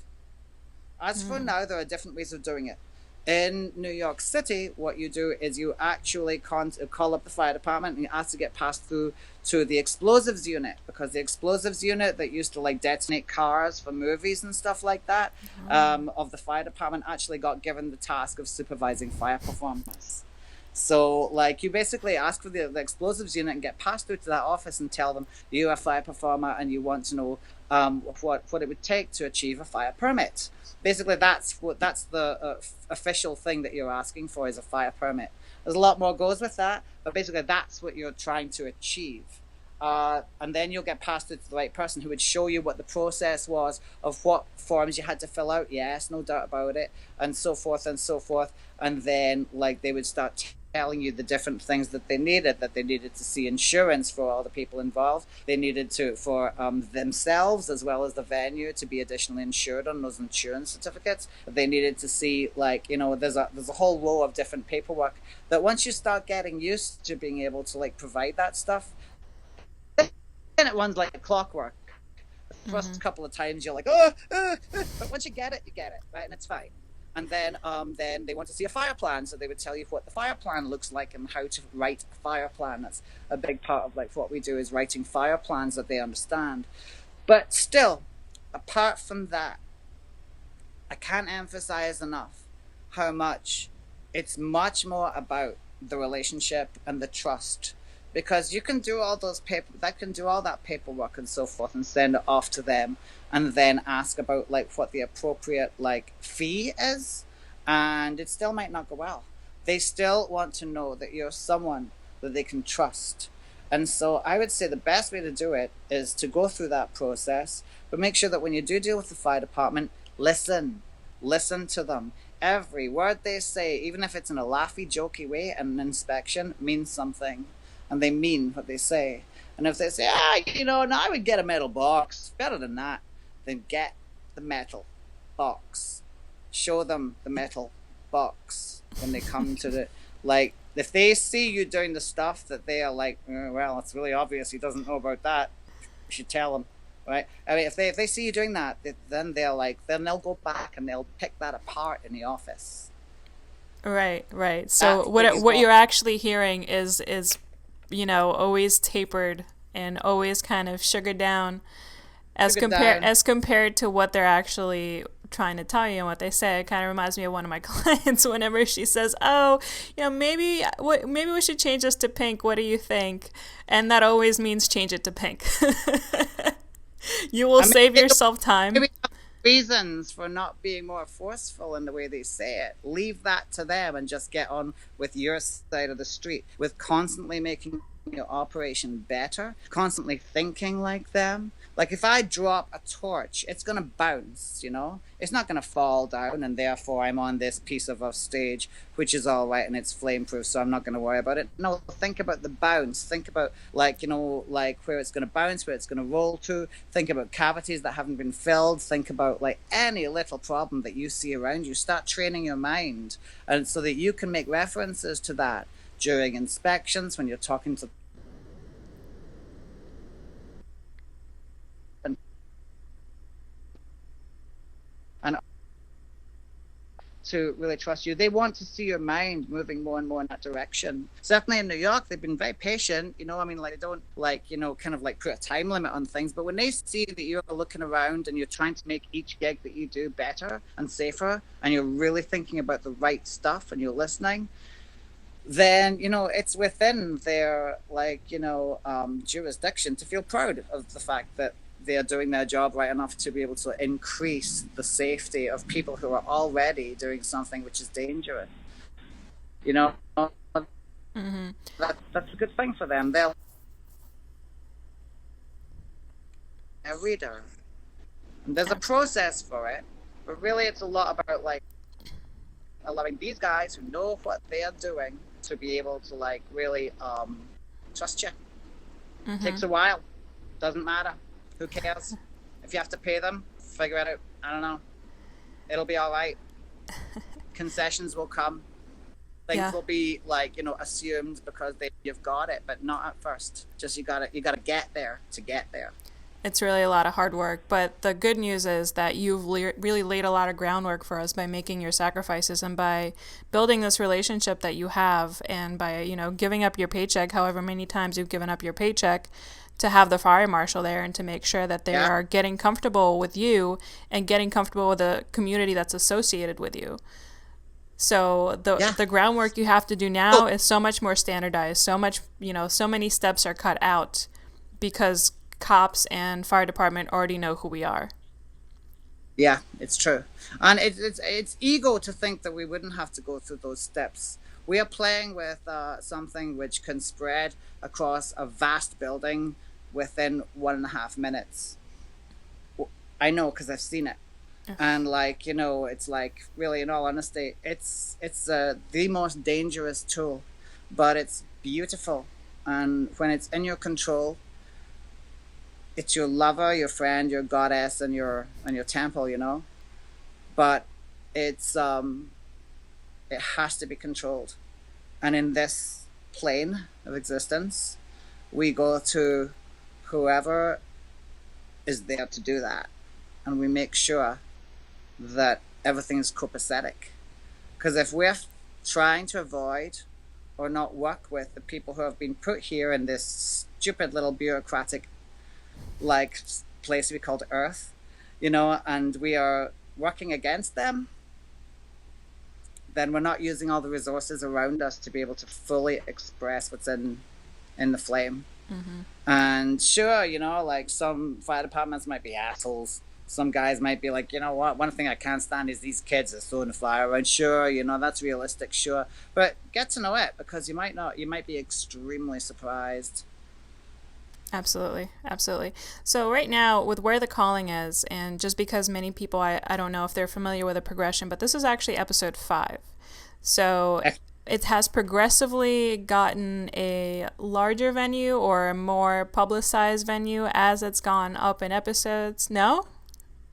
As for now, there are different ways of doing it. In New York City, what you do is you actually call up the fire department and you ask to get passed through to the explosives unit, because the explosives unit that used to like detonate cars for movies and stuff like that, of the fire department, actually got given the task of supervising fire performance. So, like, you basically ask for the explosives unit and get passed through to that office and tell them you're a fire performer and you want to know what it would take to achieve a fire permit. Basically, that's the official thing that you're asking for, is a fire permit. There's a lot more goes with that, but basically that's what you're trying to achieve. And then you'll get passed it to the right person who would show you what the process was, of what forms you had to fill out. Yes, no doubt about it, and so forth and so forth. And then, like, they would start telling you the different things that they needed. That they needed to see insurance for all the people involved. They needed to, for themselves as well as the venue, to be additionally insured on those insurance certificates. They needed to see, like, there's a whole row of different paperwork that once you start getting used to being able to like provide that stuff, and it runs like a clockwork. The first couple of times you're like, but once you get it, right, and it's fine. And then they want to see a fire plan, so they would tell you what the fire plan looks like and how to write a fire plan. That's a big part of like what we do, is writing fire plans that they understand. But still, apart from that, I can't emphasize enough how much it's much more about the relationship and the trust, because you can do all that paperwork and so forth and send it off to them, and then ask about like what the appropriate like fee is, and it still might not go well. They still want to know that you're someone that they can trust. And so I would say the best way to do it is to go through that process, but make sure that when you do deal with the fire department, listen to them. Every word they say, even if it's in a laughy, jokey way, an inspection means something, and they mean what they say. And if they say, no, I would get a metal box, better than that, then get the metal box. Show them the metal box when they come to the, like, if they see you doing the stuff that they are like, well, it's really obvious he doesn't know about that, you should tell him. Right? I mean, if they see you doing that, then they'll go back and they'll pick that apart in the office. Right. So what you're actually hearing is always tapered and always kind of sugared down as compared to what they're actually trying to tell you and what they say. It kind of reminds me of one of my clients whenever she says, maybe we should change this to pink. What do you think? And that always means change it to pink. You will save yourself time. Maybe reasons for not being more forceful in the way they say it. Leave that to them and just get on with your side of the street, with constantly making your operation better, constantly thinking like them. Like, if I drop a torch, it's going to bounce, It's not going to fall down, and therefore I'm on this piece of a stage, which is all right, and it's flame-proof, so I'm not going to worry about it. No, think about the bounce. Think about, like where it's going to bounce, where it's going to roll to. Think about cavities that haven't been filled. Think about, like, any little problem that you see around you. Start training your mind, and so that you can make references to that during inspections, when you're talking to and to really trust you. They want to see your mind moving more and more in that direction. Certainly in New York, they've been very patient. I mean, like, they don't, like, kind of like put a time limit on things. But when they see that you're looking around and you're trying to make each gig that you do better and safer, and you're really thinking about the right stuff and you're listening, then it's within their, like, jurisdiction to feel proud of the fact that they are doing their job right enough to be able to increase the safety of people who are already doing something which is dangerous. You know, Mm-hmm. that's a good thing for them. They'll a reader, and there's a process for it, but really it's a lot about, like, allowing these guys who know what they are doing to be able to, like, really trust you. Mm-hmm. Takes a while. Doesn't matter. Who cares? If you have to pay them, figure it out. I don't know. It'll be all right. Concessions will come. Things Yeah. will be, like, assumed because you've got it, but not at first. Just you gotta get there to get there. It's really a lot of hard work, but the good news is that you've really laid a lot of groundwork for us by making your sacrifices and by building this relationship that you have, and by, giving up your paycheck, however many times you've given up your paycheck to have the fire marshal there and to make sure that they Yeah. are getting comfortable with you and getting comfortable with the community that's associated with you. So Yeah. the groundwork you have to do now is so much more standardized. So much, so many steps are cut out because cops and fire department already know who we are. Yeah, it's true. And it's ego to think that we wouldn't have to go through those steps. We are playing with something which can spread across a vast building within 1.5 minutes. I know because I've seen it. And, like, it's like, really, in all honesty, it's the most dangerous tool, but it's beautiful. And when it's in your control, it's your lover, your friend, your goddess, and your temple. But it has to be controlled. And in this plane of existence, we go to whoever is there to do that, and we make sure that everything is copacetic. Because if we're trying to avoid or not work with the people who have been put here in this stupid little bureaucratic, like, place we called Earth, and we are working against them, then we're not using all the resources around us to be able to fully express what's in the flame. Mm-hmm. And sure, like, some fire departments might be assholes. Some guys might be like, what? One thing I can't stand is these kids that are throwing the fire around. Sure, that's realistic. Sure, but get to know it, because you might not. You might be extremely surprised. Absolutely, absolutely. So right now, with where the calling is, and just because many people, I don't know if they're familiar with the progression, but this is actually episode 5. So it has progressively gotten a larger venue or a more publicized venue as it's gone up in episodes. No?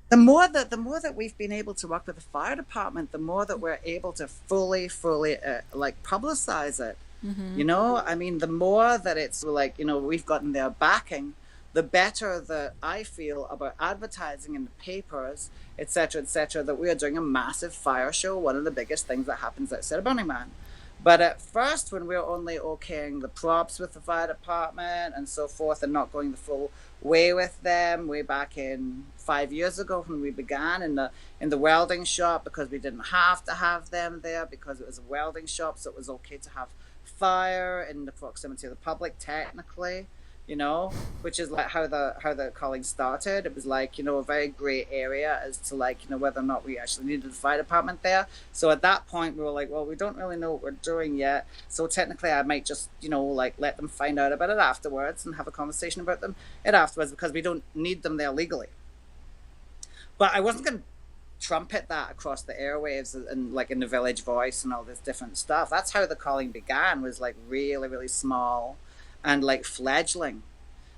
The more that we've been able to work with the fire department, the more that we're able to fully, like, publicize it. Mm-hmm. I mean, the more that it's like, we've gotten their backing, the better that I feel about advertising in the papers, etc., that we are doing a massive fire show, one of the biggest things that happens outside of Burning Man. But at first, when we were only okaying the props with the fire department and so forth, and not going the full way with them, way back in 5 years ago when we began in the welding shop, because we didn't have to have them there because it was a welding shop, so it was okay to have fire in the proximity of the public, technically, which is like how the calling started. It was like, a very gray area as to, like, whether or not we actually needed the fire department there. So at that point we were like, well, we don't really know what we're doing yet, so technically I might just, like, let them find out about it afterwards and have a conversation about it afterwards, because we don't need them there legally. But I wasn't going to trumpet that across the airwaves and, like, in the Village Voice and all this different stuff. That's how the calling began, was like really, really small and, like, fledgling.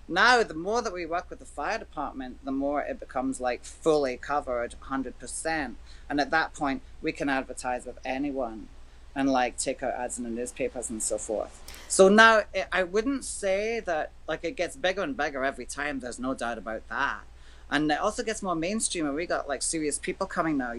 Now, the more that we work with the fire department, the more it becomes, like, fully covered 100%. And at that point, we can advertise with anyone and, like, take out ads in the newspapers and so forth. So now, I wouldn't say that, like, it gets bigger and bigger every time. There's no doubt about that. and it also gets more mainstream. And we got like serious people coming now,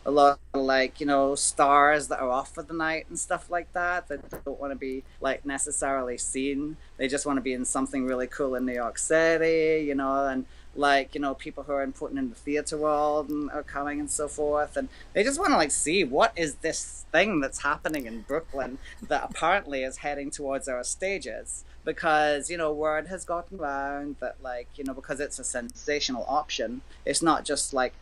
a lot of like stars that are off for the night and stuff like that that don't want to be like necessarily seen. They just want to be in something really cool in New York City, and like people who are important in the theater world and are coming and so forth, and they just want to like see what is this thing that's happening in Brooklyn that apparently is heading towards our stages, because word has gotten around that like because it's a sensational option, it's not just like,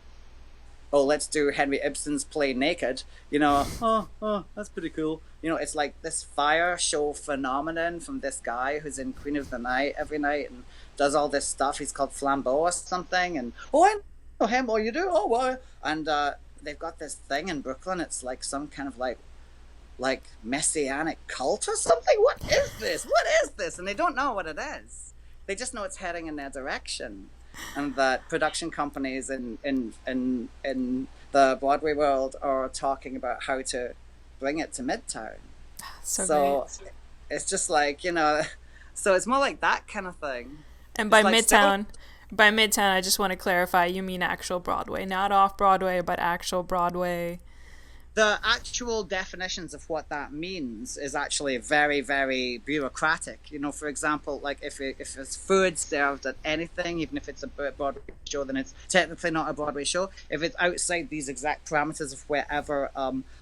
oh, let's do Henry Ibsen's play naked, oh, that's pretty cool. It's like this fire show phenomenon from this guy who's in Queen of the Night every night and does all this stuff. He's called Flambeaux or something. And, oh, I know him. Oh, you do? Oh, why? And they've got this thing in Brooklyn. It's like some kind of like messianic cult or something. What is this? What is this? And they don't know what it is. They just know it's heading in their direction. And that production companies in the Broadway world are talking about how to bring it to Midtown. So it's just like, so it's more like that kind of thing. And It's by like Midtown, by Midtown, I just want to clarify, you mean actual Broadway, not off Broadway, but actual Broadway. the actual definitions of what that means is actually very, very bureaucratic. For example, like if it's food served at anything, even if it's a Broadway show, then it's technically not a Broadway show. If it's outside these exact parameters of wherever,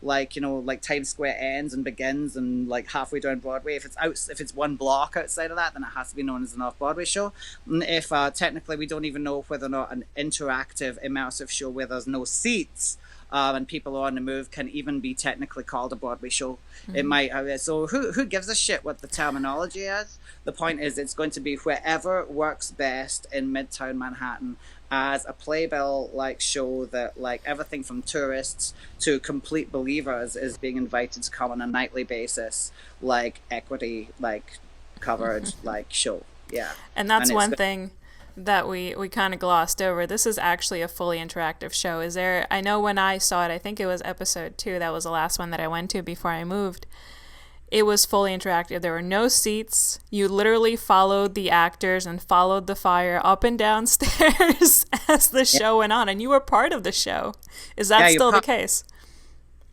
like Times Square ends and begins, and like halfway down Broadway, if it's one block outside of that, then it has to be known as an off-Broadway show. And if technically we don't even know whether or not an interactive, immersive show where there's no seats, and people are on the move can even be technically called a Broadway show. Mm-hmm. It might. So who gives a shit what the terminology is? The point is, it's going to be wherever works best in Midtown Manhattan as a playbill-like show that, like, everything from tourists to complete believers is being invited to come on a nightly basis, like equity, like covered, like show. Yeah. And that's one thing that we kind of glossed over. This is actually a fully interactive show. I know when I saw it, I think it was episode 2, that was the last one that I went to before I moved. It was fully interactive. There were no seats. You literally followed the actors and followed the fire up and down stairs as the show went on, and you were part of the show. Is that still the case?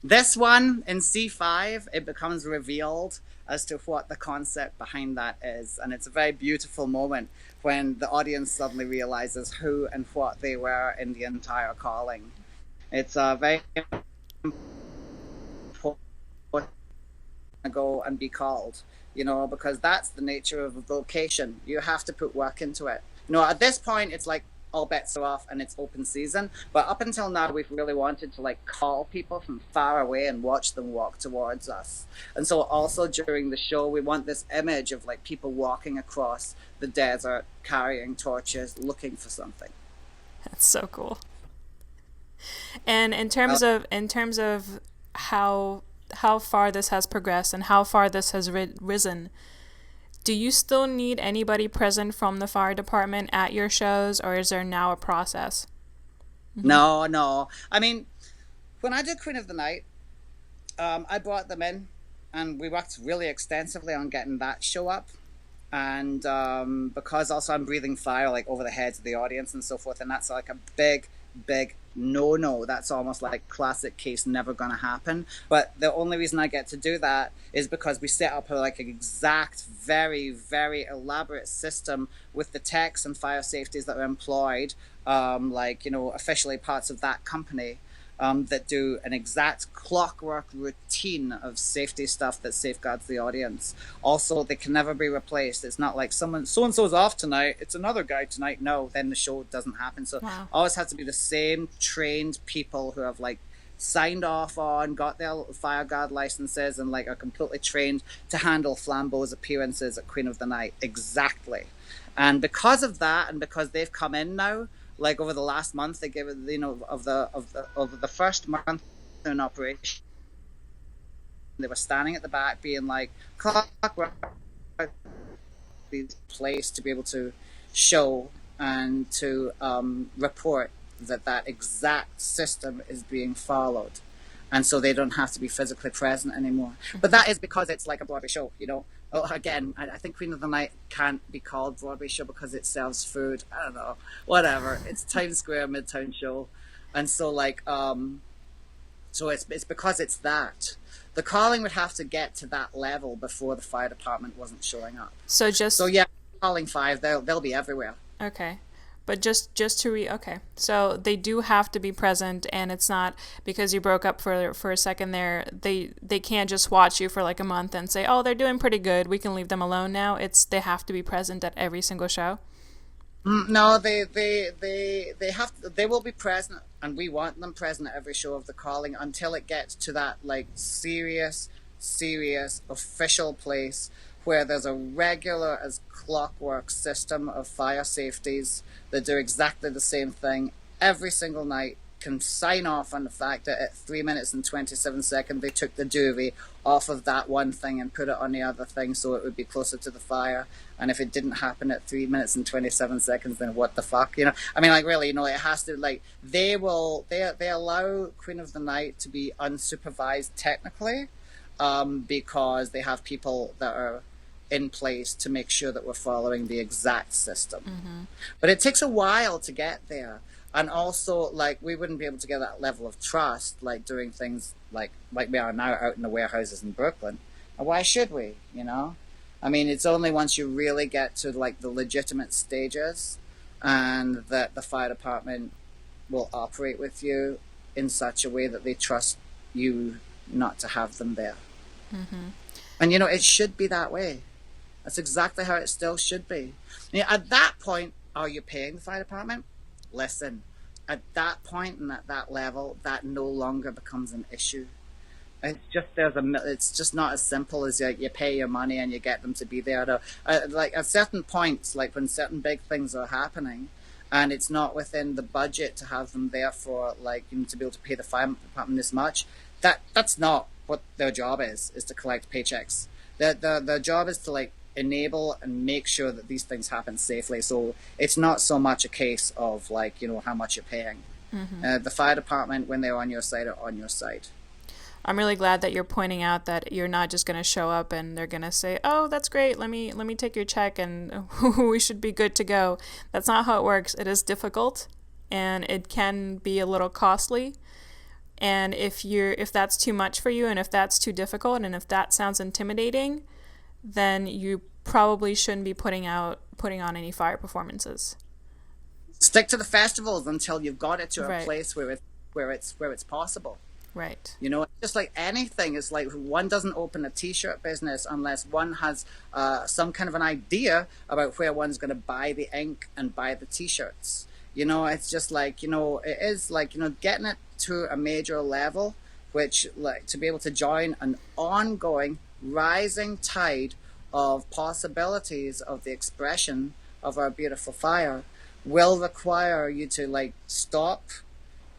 This one in C5, it becomes revealed as to what the concept behind that is, and it's a very beautiful moment when the audience suddenly realizes who and what they were in the entire calling. It's a very important to go and be called, because that's the nature of a vocation. You have to put work into it. At this point, it's like all bets are off and it's open season. But up until now, we've really wanted to like call people from far away and watch them walk towards us. And so also during the show, we want this image of like people walking across the desert, carrying torches, looking for something. That's so cool. And in terms of how far this has progressed and how far this has risen, do you still need anybody present from the fire department at your shows, or is there now a process? Mm-hmm. No. I mean, when I did Queen of the Night, I brought them in, and we worked really extensively on getting that show up. And because also I'm breathing fire like over the heads of the audience and so forth, and that's like a big no. That's almost like classic case never gonna happen. But the only reason I get to do that is because we set up like an exact, very, very elaborate system with the techs and fire safeties that are employed, officially parts of that company, that do an exact clockwork routine of safety stuff that safeguards the audience. Also, they can never be replaced. It's not like so-and-so's off tonight, it's another guy tonight. No, then the show doesn't happen. So always has to be the same trained people who have like signed off on, got their fire guard licenses, and like are completely trained to handle Flambeau's appearances at Queen of the Night. Exactly. And because of that, and because they've come in now, like over the last month, they gave it, of the first month in operation, they were standing at the back being like, clockwork, place to be able to show and to report that exact system is being followed. And so they don't have to be physically present anymore. But that is because it's like a Broadway show, Oh, again, I think Queen of the Night can't be called Broadway show because it serves food. I don't know, whatever. It's Times Square Midtown show, and so so it's because it's that. The calling would have to get to that level before the fire department wasn't showing up. So So just yeah, calling five, they'll be everywhere. okay. But just to okay. So they do have to be present, and it's not because you broke up for a second there. They can't just watch you for like a month and say, "Oh, they're doing pretty good. We can leave them alone now." It's they have to be present at every single show. No, they have they will be present, and we want them present at every show of the calling until it gets to that like serious official place where there's a regular as clockwork system of fire safeties that do exactly the same thing every single night, can sign off on the fact that at 3 minutes and 27 seconds they took the duvet off of that one thing and put it on the other thing so it would be closer to the fire. And if it didn't happen at 3 minutes and 27 seconds, then what the fuck? I mean, like, really, it has to, like, they allow Queen of the Night to be unsupervised technically, because they have people that are in place to make sure that we're following the exact system. Mm-hmm. But it takes a while to get there. And also, like, we wouldn't be able to get that level of trust, like doing things like we are now out in the warehouses in Brooklyn. And why should we? I mean, it's only once you really get to like the legitimate stages, and that the fire department will operate with you in such a way that they trust you not to have them there. Mm-hmm. And it should be that way. That's exactly how it still should be. At that point, are you paying the fire department? Listen, at that point and at that level, that no longer becomes an issue. It's just not as simple as you pay your money and you get them to be there. Like at certain points, like when certain big things are happening, and it's not within the budget to have them there for to be able to pay the fire department this much. That's not what their job is to collect paychecks. Their job is to enable and make sure that these things happen safely. So it's not so much a case of how much you're paying. Mm-hmm. The fire department, when they're on your side, are on your side. I'm really glad that you're pointing out that you're not just going to show up and they're going to say, "Oh, that's great. Let me take your check and we should be good to go." That's not how it works. It is difficult and it can be a little costly. And if that's too much for you and if that's too difficult and if that sounds intimidating, then you probably shouldn't be putting on any fire performances. Stick to the festivals until you've got it to a Right. place where it's possible. Right. Just like anything, it's like one doesn't open a t-shirt business unless one has some kind of an idea about where one's going to buy the ink and buy the t-shirts. It's just it is getting it to a major level, which to be able to join an ongoing rising tide of possibilities of the expression of our beautiful fire will require you to stop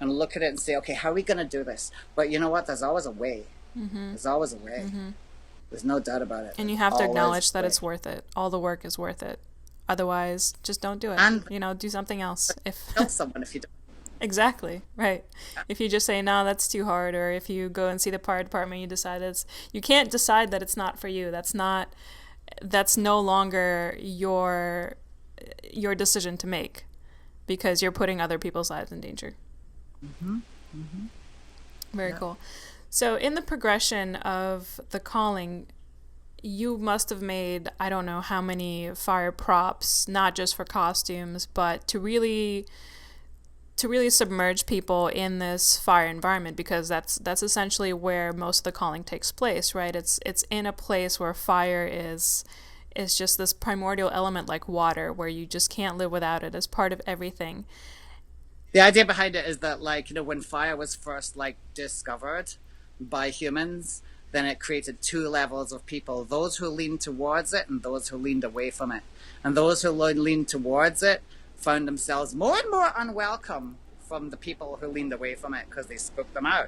and look at it and say, okay, how are we going to do this? But you know what? There's always a way. Mm-hmm. There's always a way. Mm-hmm. There's no doubt about it. And you have to Always acknowledge a that way. it's worth it. All the work is worth it. Otherwise, just don't do it. And Do something else. If tell someone if you don't. exactly right. If you just say no, that's too hard, or if you go and see the fire department, you can't decide that it's not for you. That's no longer your decision to make because you're putting other people's lives in danger. Mm-hmm. Mm-hmm. Very Yeah. cool. So, in the progression of the calling, you must have made, I don't know how many fire props, not just for costumes, but to really submerge people in this fire environment, because that's essentially where most of the calling takes place, right? It's in a place where fire is just this primordial element like water, where you just can't live without it as part of everything. The idea behind it is that when fire was first discovered by humans, then it created two levels of people: those who leaned towards it and those who leaned away from it. And those who leaned towards it found themselves more and more unwelcome from the people who leaned away from it because they spooked them out.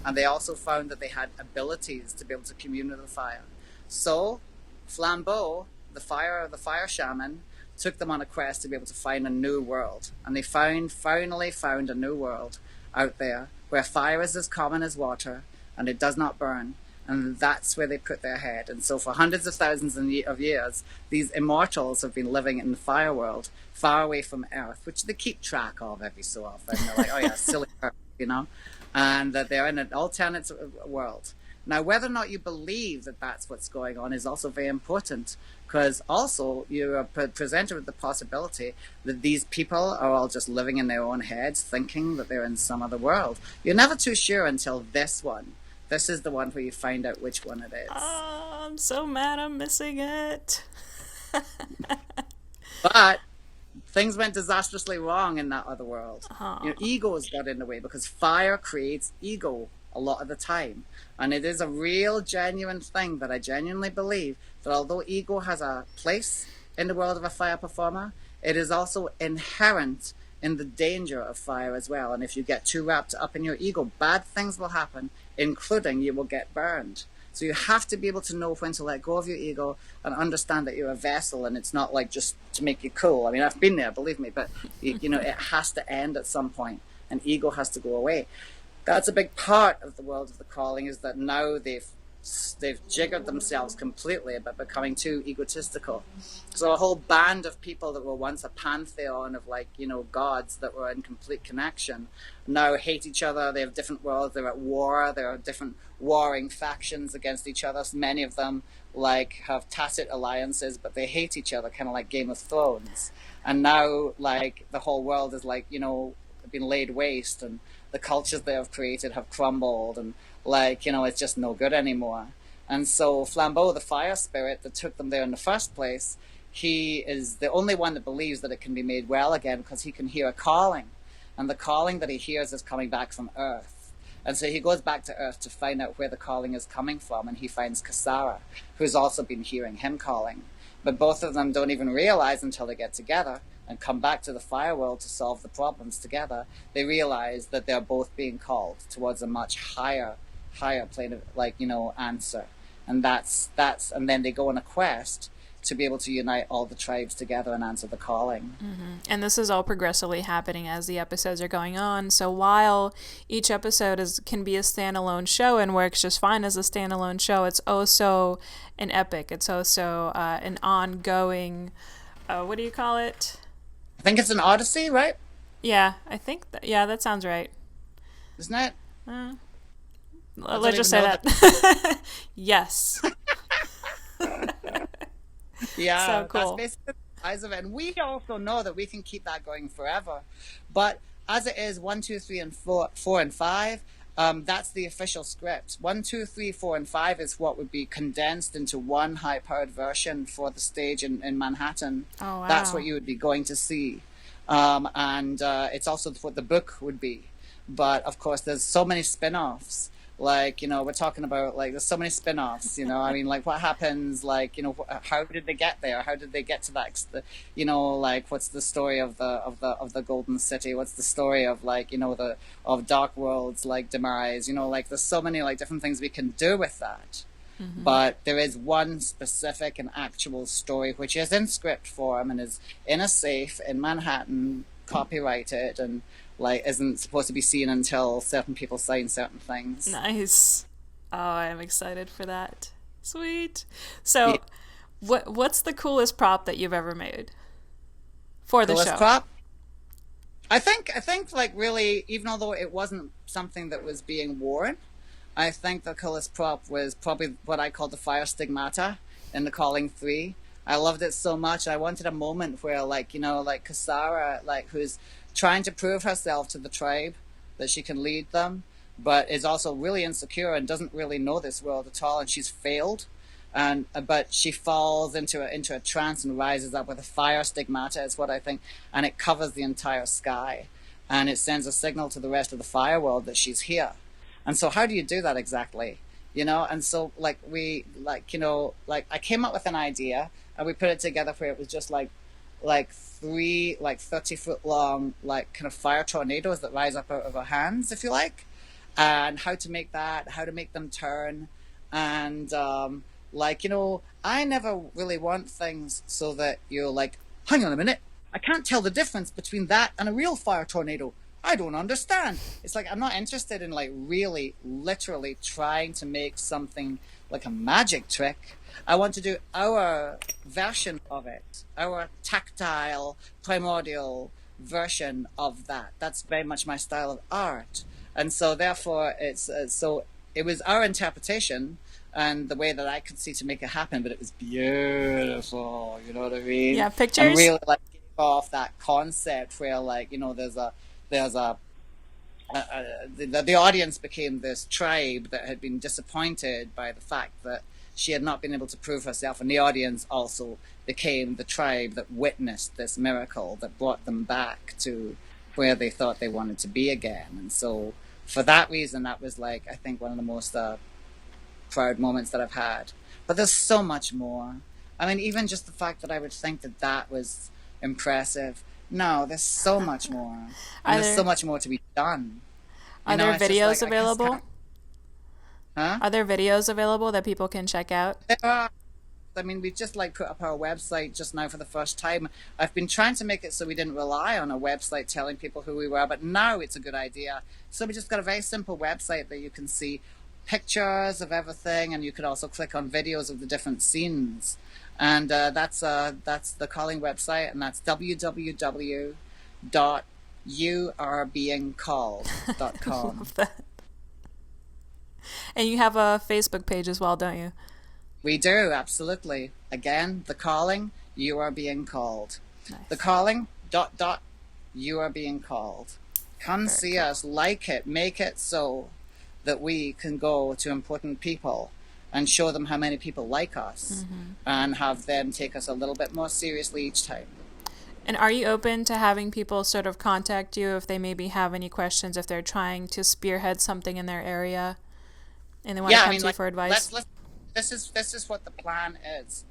And they also found that they had abilities to be able to commune with the fire. So Flambeaux, the fire shaman, took them on a quest to be able to find a new world. And they finally found a new world out there where fire is as common as water and it does not burn. and that's where they put their head. And so for hundreds of thousands of years, these immortals have been living in the fire world, far away from Earth, which they keep track of every so often. They're like, oh yeah, silly Earth, you know, and that they're in an alternate world. Now, whether or not you believe that that's what's going on is also very important, because also you are presented with the possibility that these people are all just living in their own heads, thinking that they're in some other world. You're never too sure until this one. This is the one where you find out which one it is. Oh, I'm so mad I'm missing it. But things went disastrously wrong in that other world. Oh. You know, egos got in the way because fire creates ego a lot of the time. And it is a real, genuine thing that I genuinely believe that although ego has a place in the world of a fire performer, it is also inherent in the danger of fire as well. And if you get too wrapped up in your ego, bad things will happen, including you will get burned. So you have to be able to know when to let go of your ego and understand that you're a vessel, and it's not like just to make you cool. I mean, I've been there, believe me, but you know, it has to end at some point, and ego has to go away. That's a big part of the world of the calling, is that now they've jiggered themselves completely about becoming too egotistical. So a whole band of people that were once a pantheon of, like, you know, gods that were in complete connection now hate each other. They have different worlds. They're at war. There are different warring factions against each other. So many of them, like, have tacit alliances, but they hate each other, kind of like Game of Thrones. And now, like, the whole world is, like, you know, been laid waste, and the cultures they have created have crumbled, and, like, you know, it's just no good anymore. And so Flambeaux, the fire spirit that took them there in the first place, he is the only one that believes that it can be made well again, because he can hear a calling. And the calling that he hears is coming back from Earth. And so he goes back to Earth to find out where the calling is coming from, and he finds Kasara, who's also been hearing him calling. But both of them don't even realize until they get together and come back to the fire world to solve the problems together. They realize that they're both being called towards a much higher plane of, like, you know, answer. And that's and then they go on a quest to be able to unite all the tribes together and answer the calling. Mm-hmm. And this is all progressively happening as the episodes are going on. So while each episode can be a standalone show and works just fine as a standalone show, it's also an epic. It's also an ongoing, what do you call it? I think it's an odyssey, right? Yeah, I think yeah, that sounds right. Isn't it? Let's just say that. Yes. Yeah, so cool. That's basically the size of it. And we also know that we can keep that going forever. But as it is 1, 2, 3, and 4 and 5, that's the official script. 1, 2, 3, 4, and 5 is what would be condensed into one high-powered version for the stage in Manhattan. Oh, wow. That's what you would be going to see. And it's also what the book would be. But, of course, there's so many spin-offs. Like, you know, we're talking about, like, there's so many spin-offs, you know, I mean, like, what happens, like, you know, how did they get there? How did they get to that, you know, like, what's the story of the Golden City? What's the story of, like, you know, of Dark World's, like, demise? You know, like, there's so many, like, different things we can do with that. Mm-hmm. But there is one specific and actual story which is in script form and is in a safe in Manhattan, copyrighted, and, like, isn't supposed to be seen until certain people sign certain things. Nice. Oh, I'm excited for that. Sweet. So, yeah. What's the coolest prop that you've ever made for the coolest show? Prop? I think, like, really, even although it wasn't something that was being worn, I think the coolest prop was probably what I call the fire stigmata in The Calling 3. I loved it so much. I wanted a moment where, like, you know, like, Kasara, like, who's trying to prove herself to the tribe that she can lead them, but is also really insecure and doesn't really know this world at all, and she's failed, and but she falls into a trance and rises up with a fire stigmata, is what I think, and it covers the entire sky, and it sends a signal to the rest of the fire world that she's here. And so how do you do that exactly? You know, and so, like, we, like, you know, like, I came up with an idea and we put it together where it was just like 3 like 30-foot long, like, kind of fire tornadoes that rise up out of her hands, if you like, and how to make them turn. And like, you know, I never really want things so that you're like, hang on a minute, I can't tell the difference between that and a real fire tornado. I don't understand. It's like I'm not interested in like really literally trying to make something like a magic trick. I want to do our version of it, our tactile, primordial version of that. That's very much my style of art. And so therefore it was our interpretation and the way that I could see to make it happen, but it was beautiful, you know what I mean? Yeah, And pictures. really like gave off that concept where like, there's the audience became this tribe that had been disappointed by the fact that she had not been able to prove herself, and the audience also became the tribe that witnessed this miracle that brought them back to where they thought they wanted to be again. And so, for that reason, that was like I think one of the most proud moments that I've had. But there's so much more. I mean, even just the fact that I would think that that was impressive. No, there's so much more, and Are there's so there much more to be done. are there It's just like videos I just available? can't. Huh? Are there videos available that people can check out? There are. I mean, we just like put up our website just now for the first time. I've been trying to make it so we didn't rely on a website telling people who we were, but now it's a good idea. So we just got a very simple website that you can see pictures of everything, and you can also click on videos of the different scenes. And that's the calling website, and that's www.youarebeingcalled.com. Love that. And you have a Facebook page as well, don't you? We do, absolutely. Again, the calling, you are being called. The Nice. calling, dot, dot, you are being called. Come Very see cool. us, like it, make it so that we can go to important people and show them how many people like us and have them take us a little bit more seriously each time. And are you open to having people sort of contact you if they maybe have any questions, if they're trying to spearhead something in their area and they want to Yeah, I come mean, to you like, for advice? let's this is what the plan is.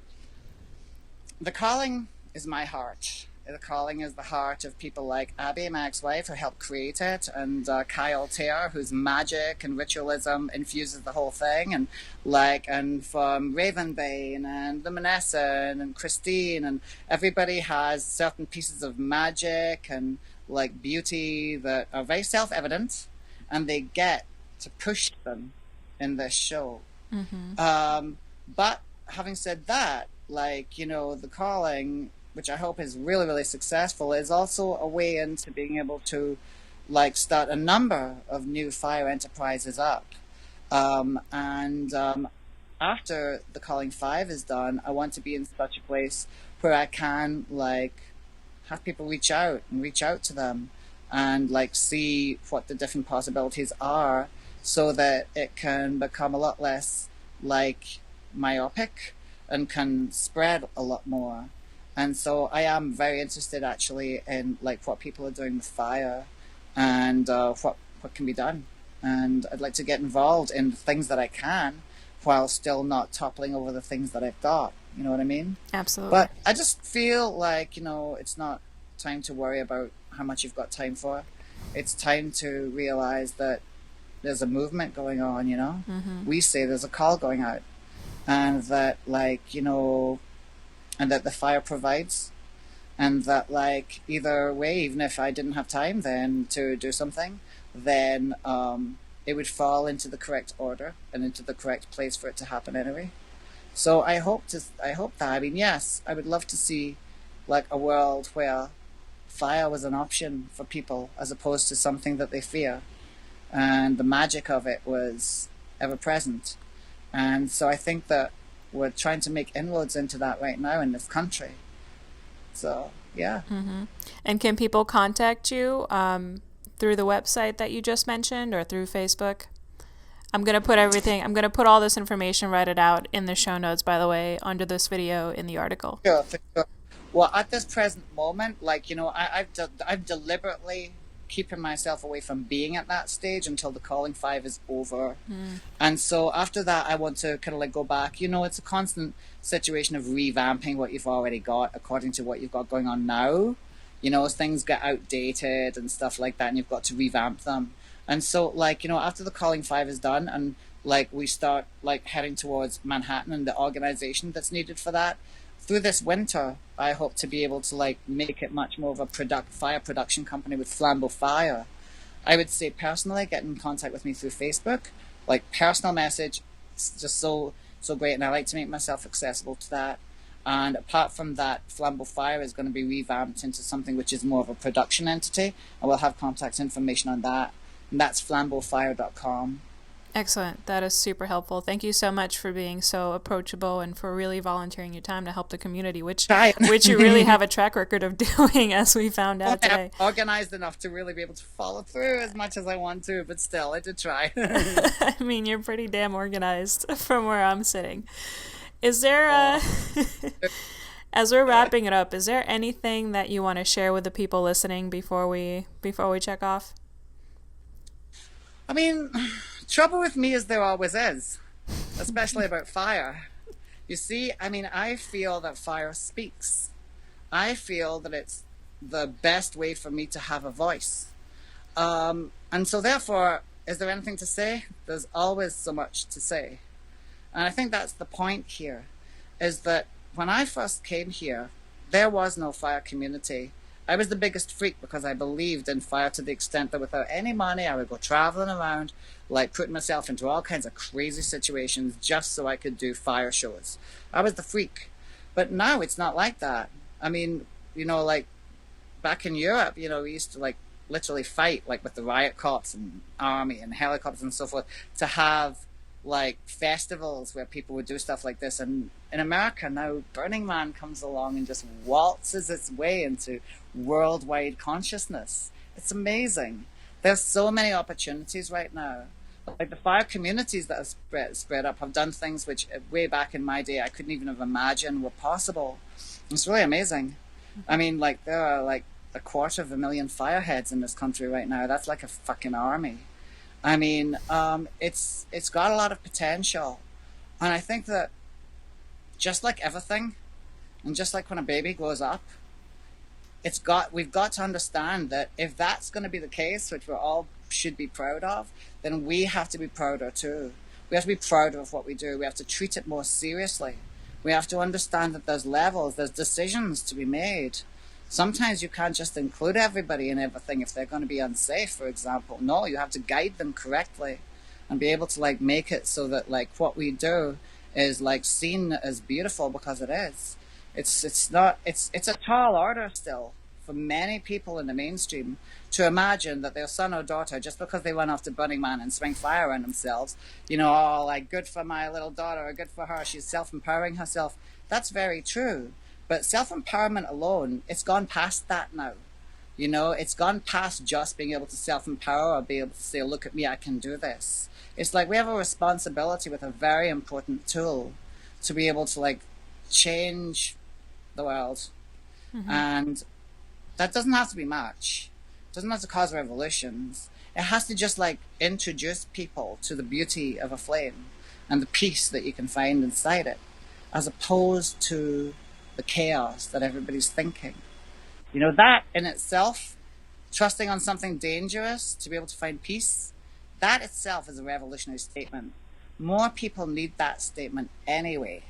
The calling is my heart. The calling is the heart of people like Abby, my ex-wife, who helped create it, and Kyle Taylor, whose magic and ritualism infuses the whole thing, and from Ravenbane and Luminescent and Christine, and everybody has certain pieces of magic and like beauty that are very self-evident, and they get to push them in this show. But having said that, the calling, which I hope is really, really successful, is also a way into being able to start a number of new fire enterprises up. And after the Calling 5 is done, I want to be in such a place where I can have people reach out to them and see what the different possibilities are so that it can become a lot less myopic and can spread a lot more. And so I am very interested actually in what people are doing with fire and what can be done. And I'd like to get involved in the things that I can while still not toppling over the things that I've got. You know what I mean? Absolutely. But I just feel it's not time to worry about how much you've got time for. It's time to realize that there's a movement going on. We say there's a call going out, and that and that the fire provides, and that either way, even if I didn't have time then to do something, then it would fall into the correct order and into the correct place for it to happen anyway. So I hope that, I mean, yes, I would love to see a world where fire was an option for people as opposed to something that they fear, and the magic of it was ever present. And so I think that we're trying to make inroads into that right now in this country. So, yeah. And can people contact you through the website that you just mentioned or through Facebook? I'm going to put all this information, write it out in the show notes, by the way, under this video in the article. Sure, for sure. Well, at this present moment, I've deliberately keeping myself away from being at that stage until the Calling 5 is over. And so after that, I want to kind of go back. It's a constant situation of revamping what you've already got according to what you've got going on now. Things get outdated and stuff like that, and you've got to revamp them. And so, after the Calling 5 is done and we start heading towards Manhattan and the organization that's needed for that, through this winter, I hope to be able to make it much more of a fire production company with Flambeaux Fire, I would say personally, get in contact with me through Facebook, like personal message. It's just so great, and I like to make myself accessible to that. And apart from that, Flambeaux Fire is going to be revamped into something which is more of a production entity. I will have contact information on that, and that's flambeaufire.com. Excellent. That is super helpful. Thank you so much for being so approachable and for really volunteering your time to help the community, which Trying. which you really have a track record of doing, as we found out I'm today. organized enough to really be able to follow through as much as I want to, but still, I did try. I mean, you're pretty damn organized from where I'm sitting. Is there Oh. as we're wrapping it up, is there anything that you want to share with the people listening before we check off? I mean, trouble with me is there always is, especially about fire. You see, I mean, I feel that fire speaks. I feel that it's the best way for me to have a voice. And so, therefore, is there anything to say? There's always so much to say. And I think that's the point here, is that when I first came here, there was no fire community. I was the biggest freak because I believed in fire to the extent that without any money, I would go traveling around, like putting myself into all kinds of crazy situations just so I could do fire shows. I was the freak. But now it's not like that. I mean, like back in Europe, we used to like literally fight like with the riot cops and army and helicopters and so forth to have like festivals where people would do stuff like this. And in America now, Burning Man comes along and just waltzes its way into worldwide consciousness. It's amazing. There's so many opportunities right now. Like the fire communities that have spread up have done things which way back in my day I couldn't even have imagined were possible. It's really amazing. I mean, like there are like 250,000 fireheads in this country right now. That's like a fucking army. I mean, it's got a lot of potential, and I think that just like everything, and just like when a baby grows up, we've got to understand that if that's going to be the case, which we all should be proud of, then we have to be prouder too. We have to be prouder of what we do. We have to treat it more seriously. We have to understand that there's levels, there's decisions to be made. Sometimes you can't just include everybody in everything if they're going to be unsafe, for example. No, you have to guide them correctly and be able to like make it so that like what we do is like seen as beautiful, because it is. It's a tall order still for many people in the mainstream to imagine that their son or daughter, just because they run off to Burning Man and spring fire on themselves, oh, like good for my little daughter or good for her, she's self-empowering herself. That's very true. But self-empowerment alone, it's gone past that now. It's gone past just being able to self-empower or be able to say, look at me, I can do this. It's like we have a responsibility with a very important tool to be able to like change the world. Mm-hmm. And that doesn't have to be much. It doesn't have to cause revolutions. It has to just like introduce people to the beauty of a flame and the peace that you can find inside it, as opposed to the chaos that everybody's thinking. That in itself, trusting on something dangerous to be able to find peace, that itself is a revolutionary statement. More people need that statement anyway.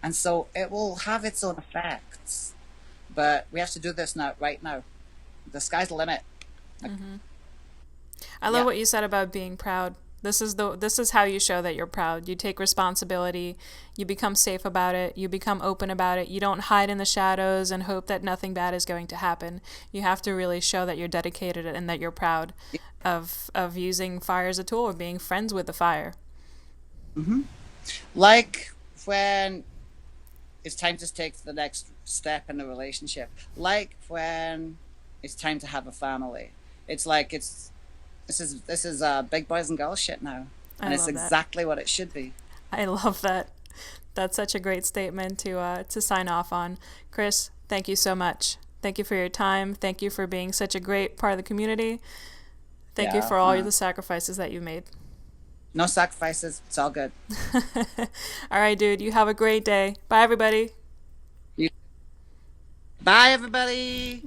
And so it will have its own effects. But we have to do this now, right now. The sky's the limit. Mm-hmm. I love what you said about being proud. This is how you show that you're proud. You take responsibility, you become safe about it, you become open about it. You don't hide in the shadows and hope that nothing bad is going to happen. You have to really show that you're dedicated and that you're proud of using fire as a tool, of being friends with the fire. Mm-hmm. Like when it's time to take the next step in the relationship. Like when it's time to have a family. It's like this is big boys and girls shit now, and it's exactly what it should be. I love that. That's such a great statement to sign off on. Chris, thank you so much. Thank you for your time. Thank you for being such a great part of the community. Thank you for all the sacrifices that you made. No sacrifices. It's all good. All right, dude. You have a great day. Bye, everybody. Bye, everybody.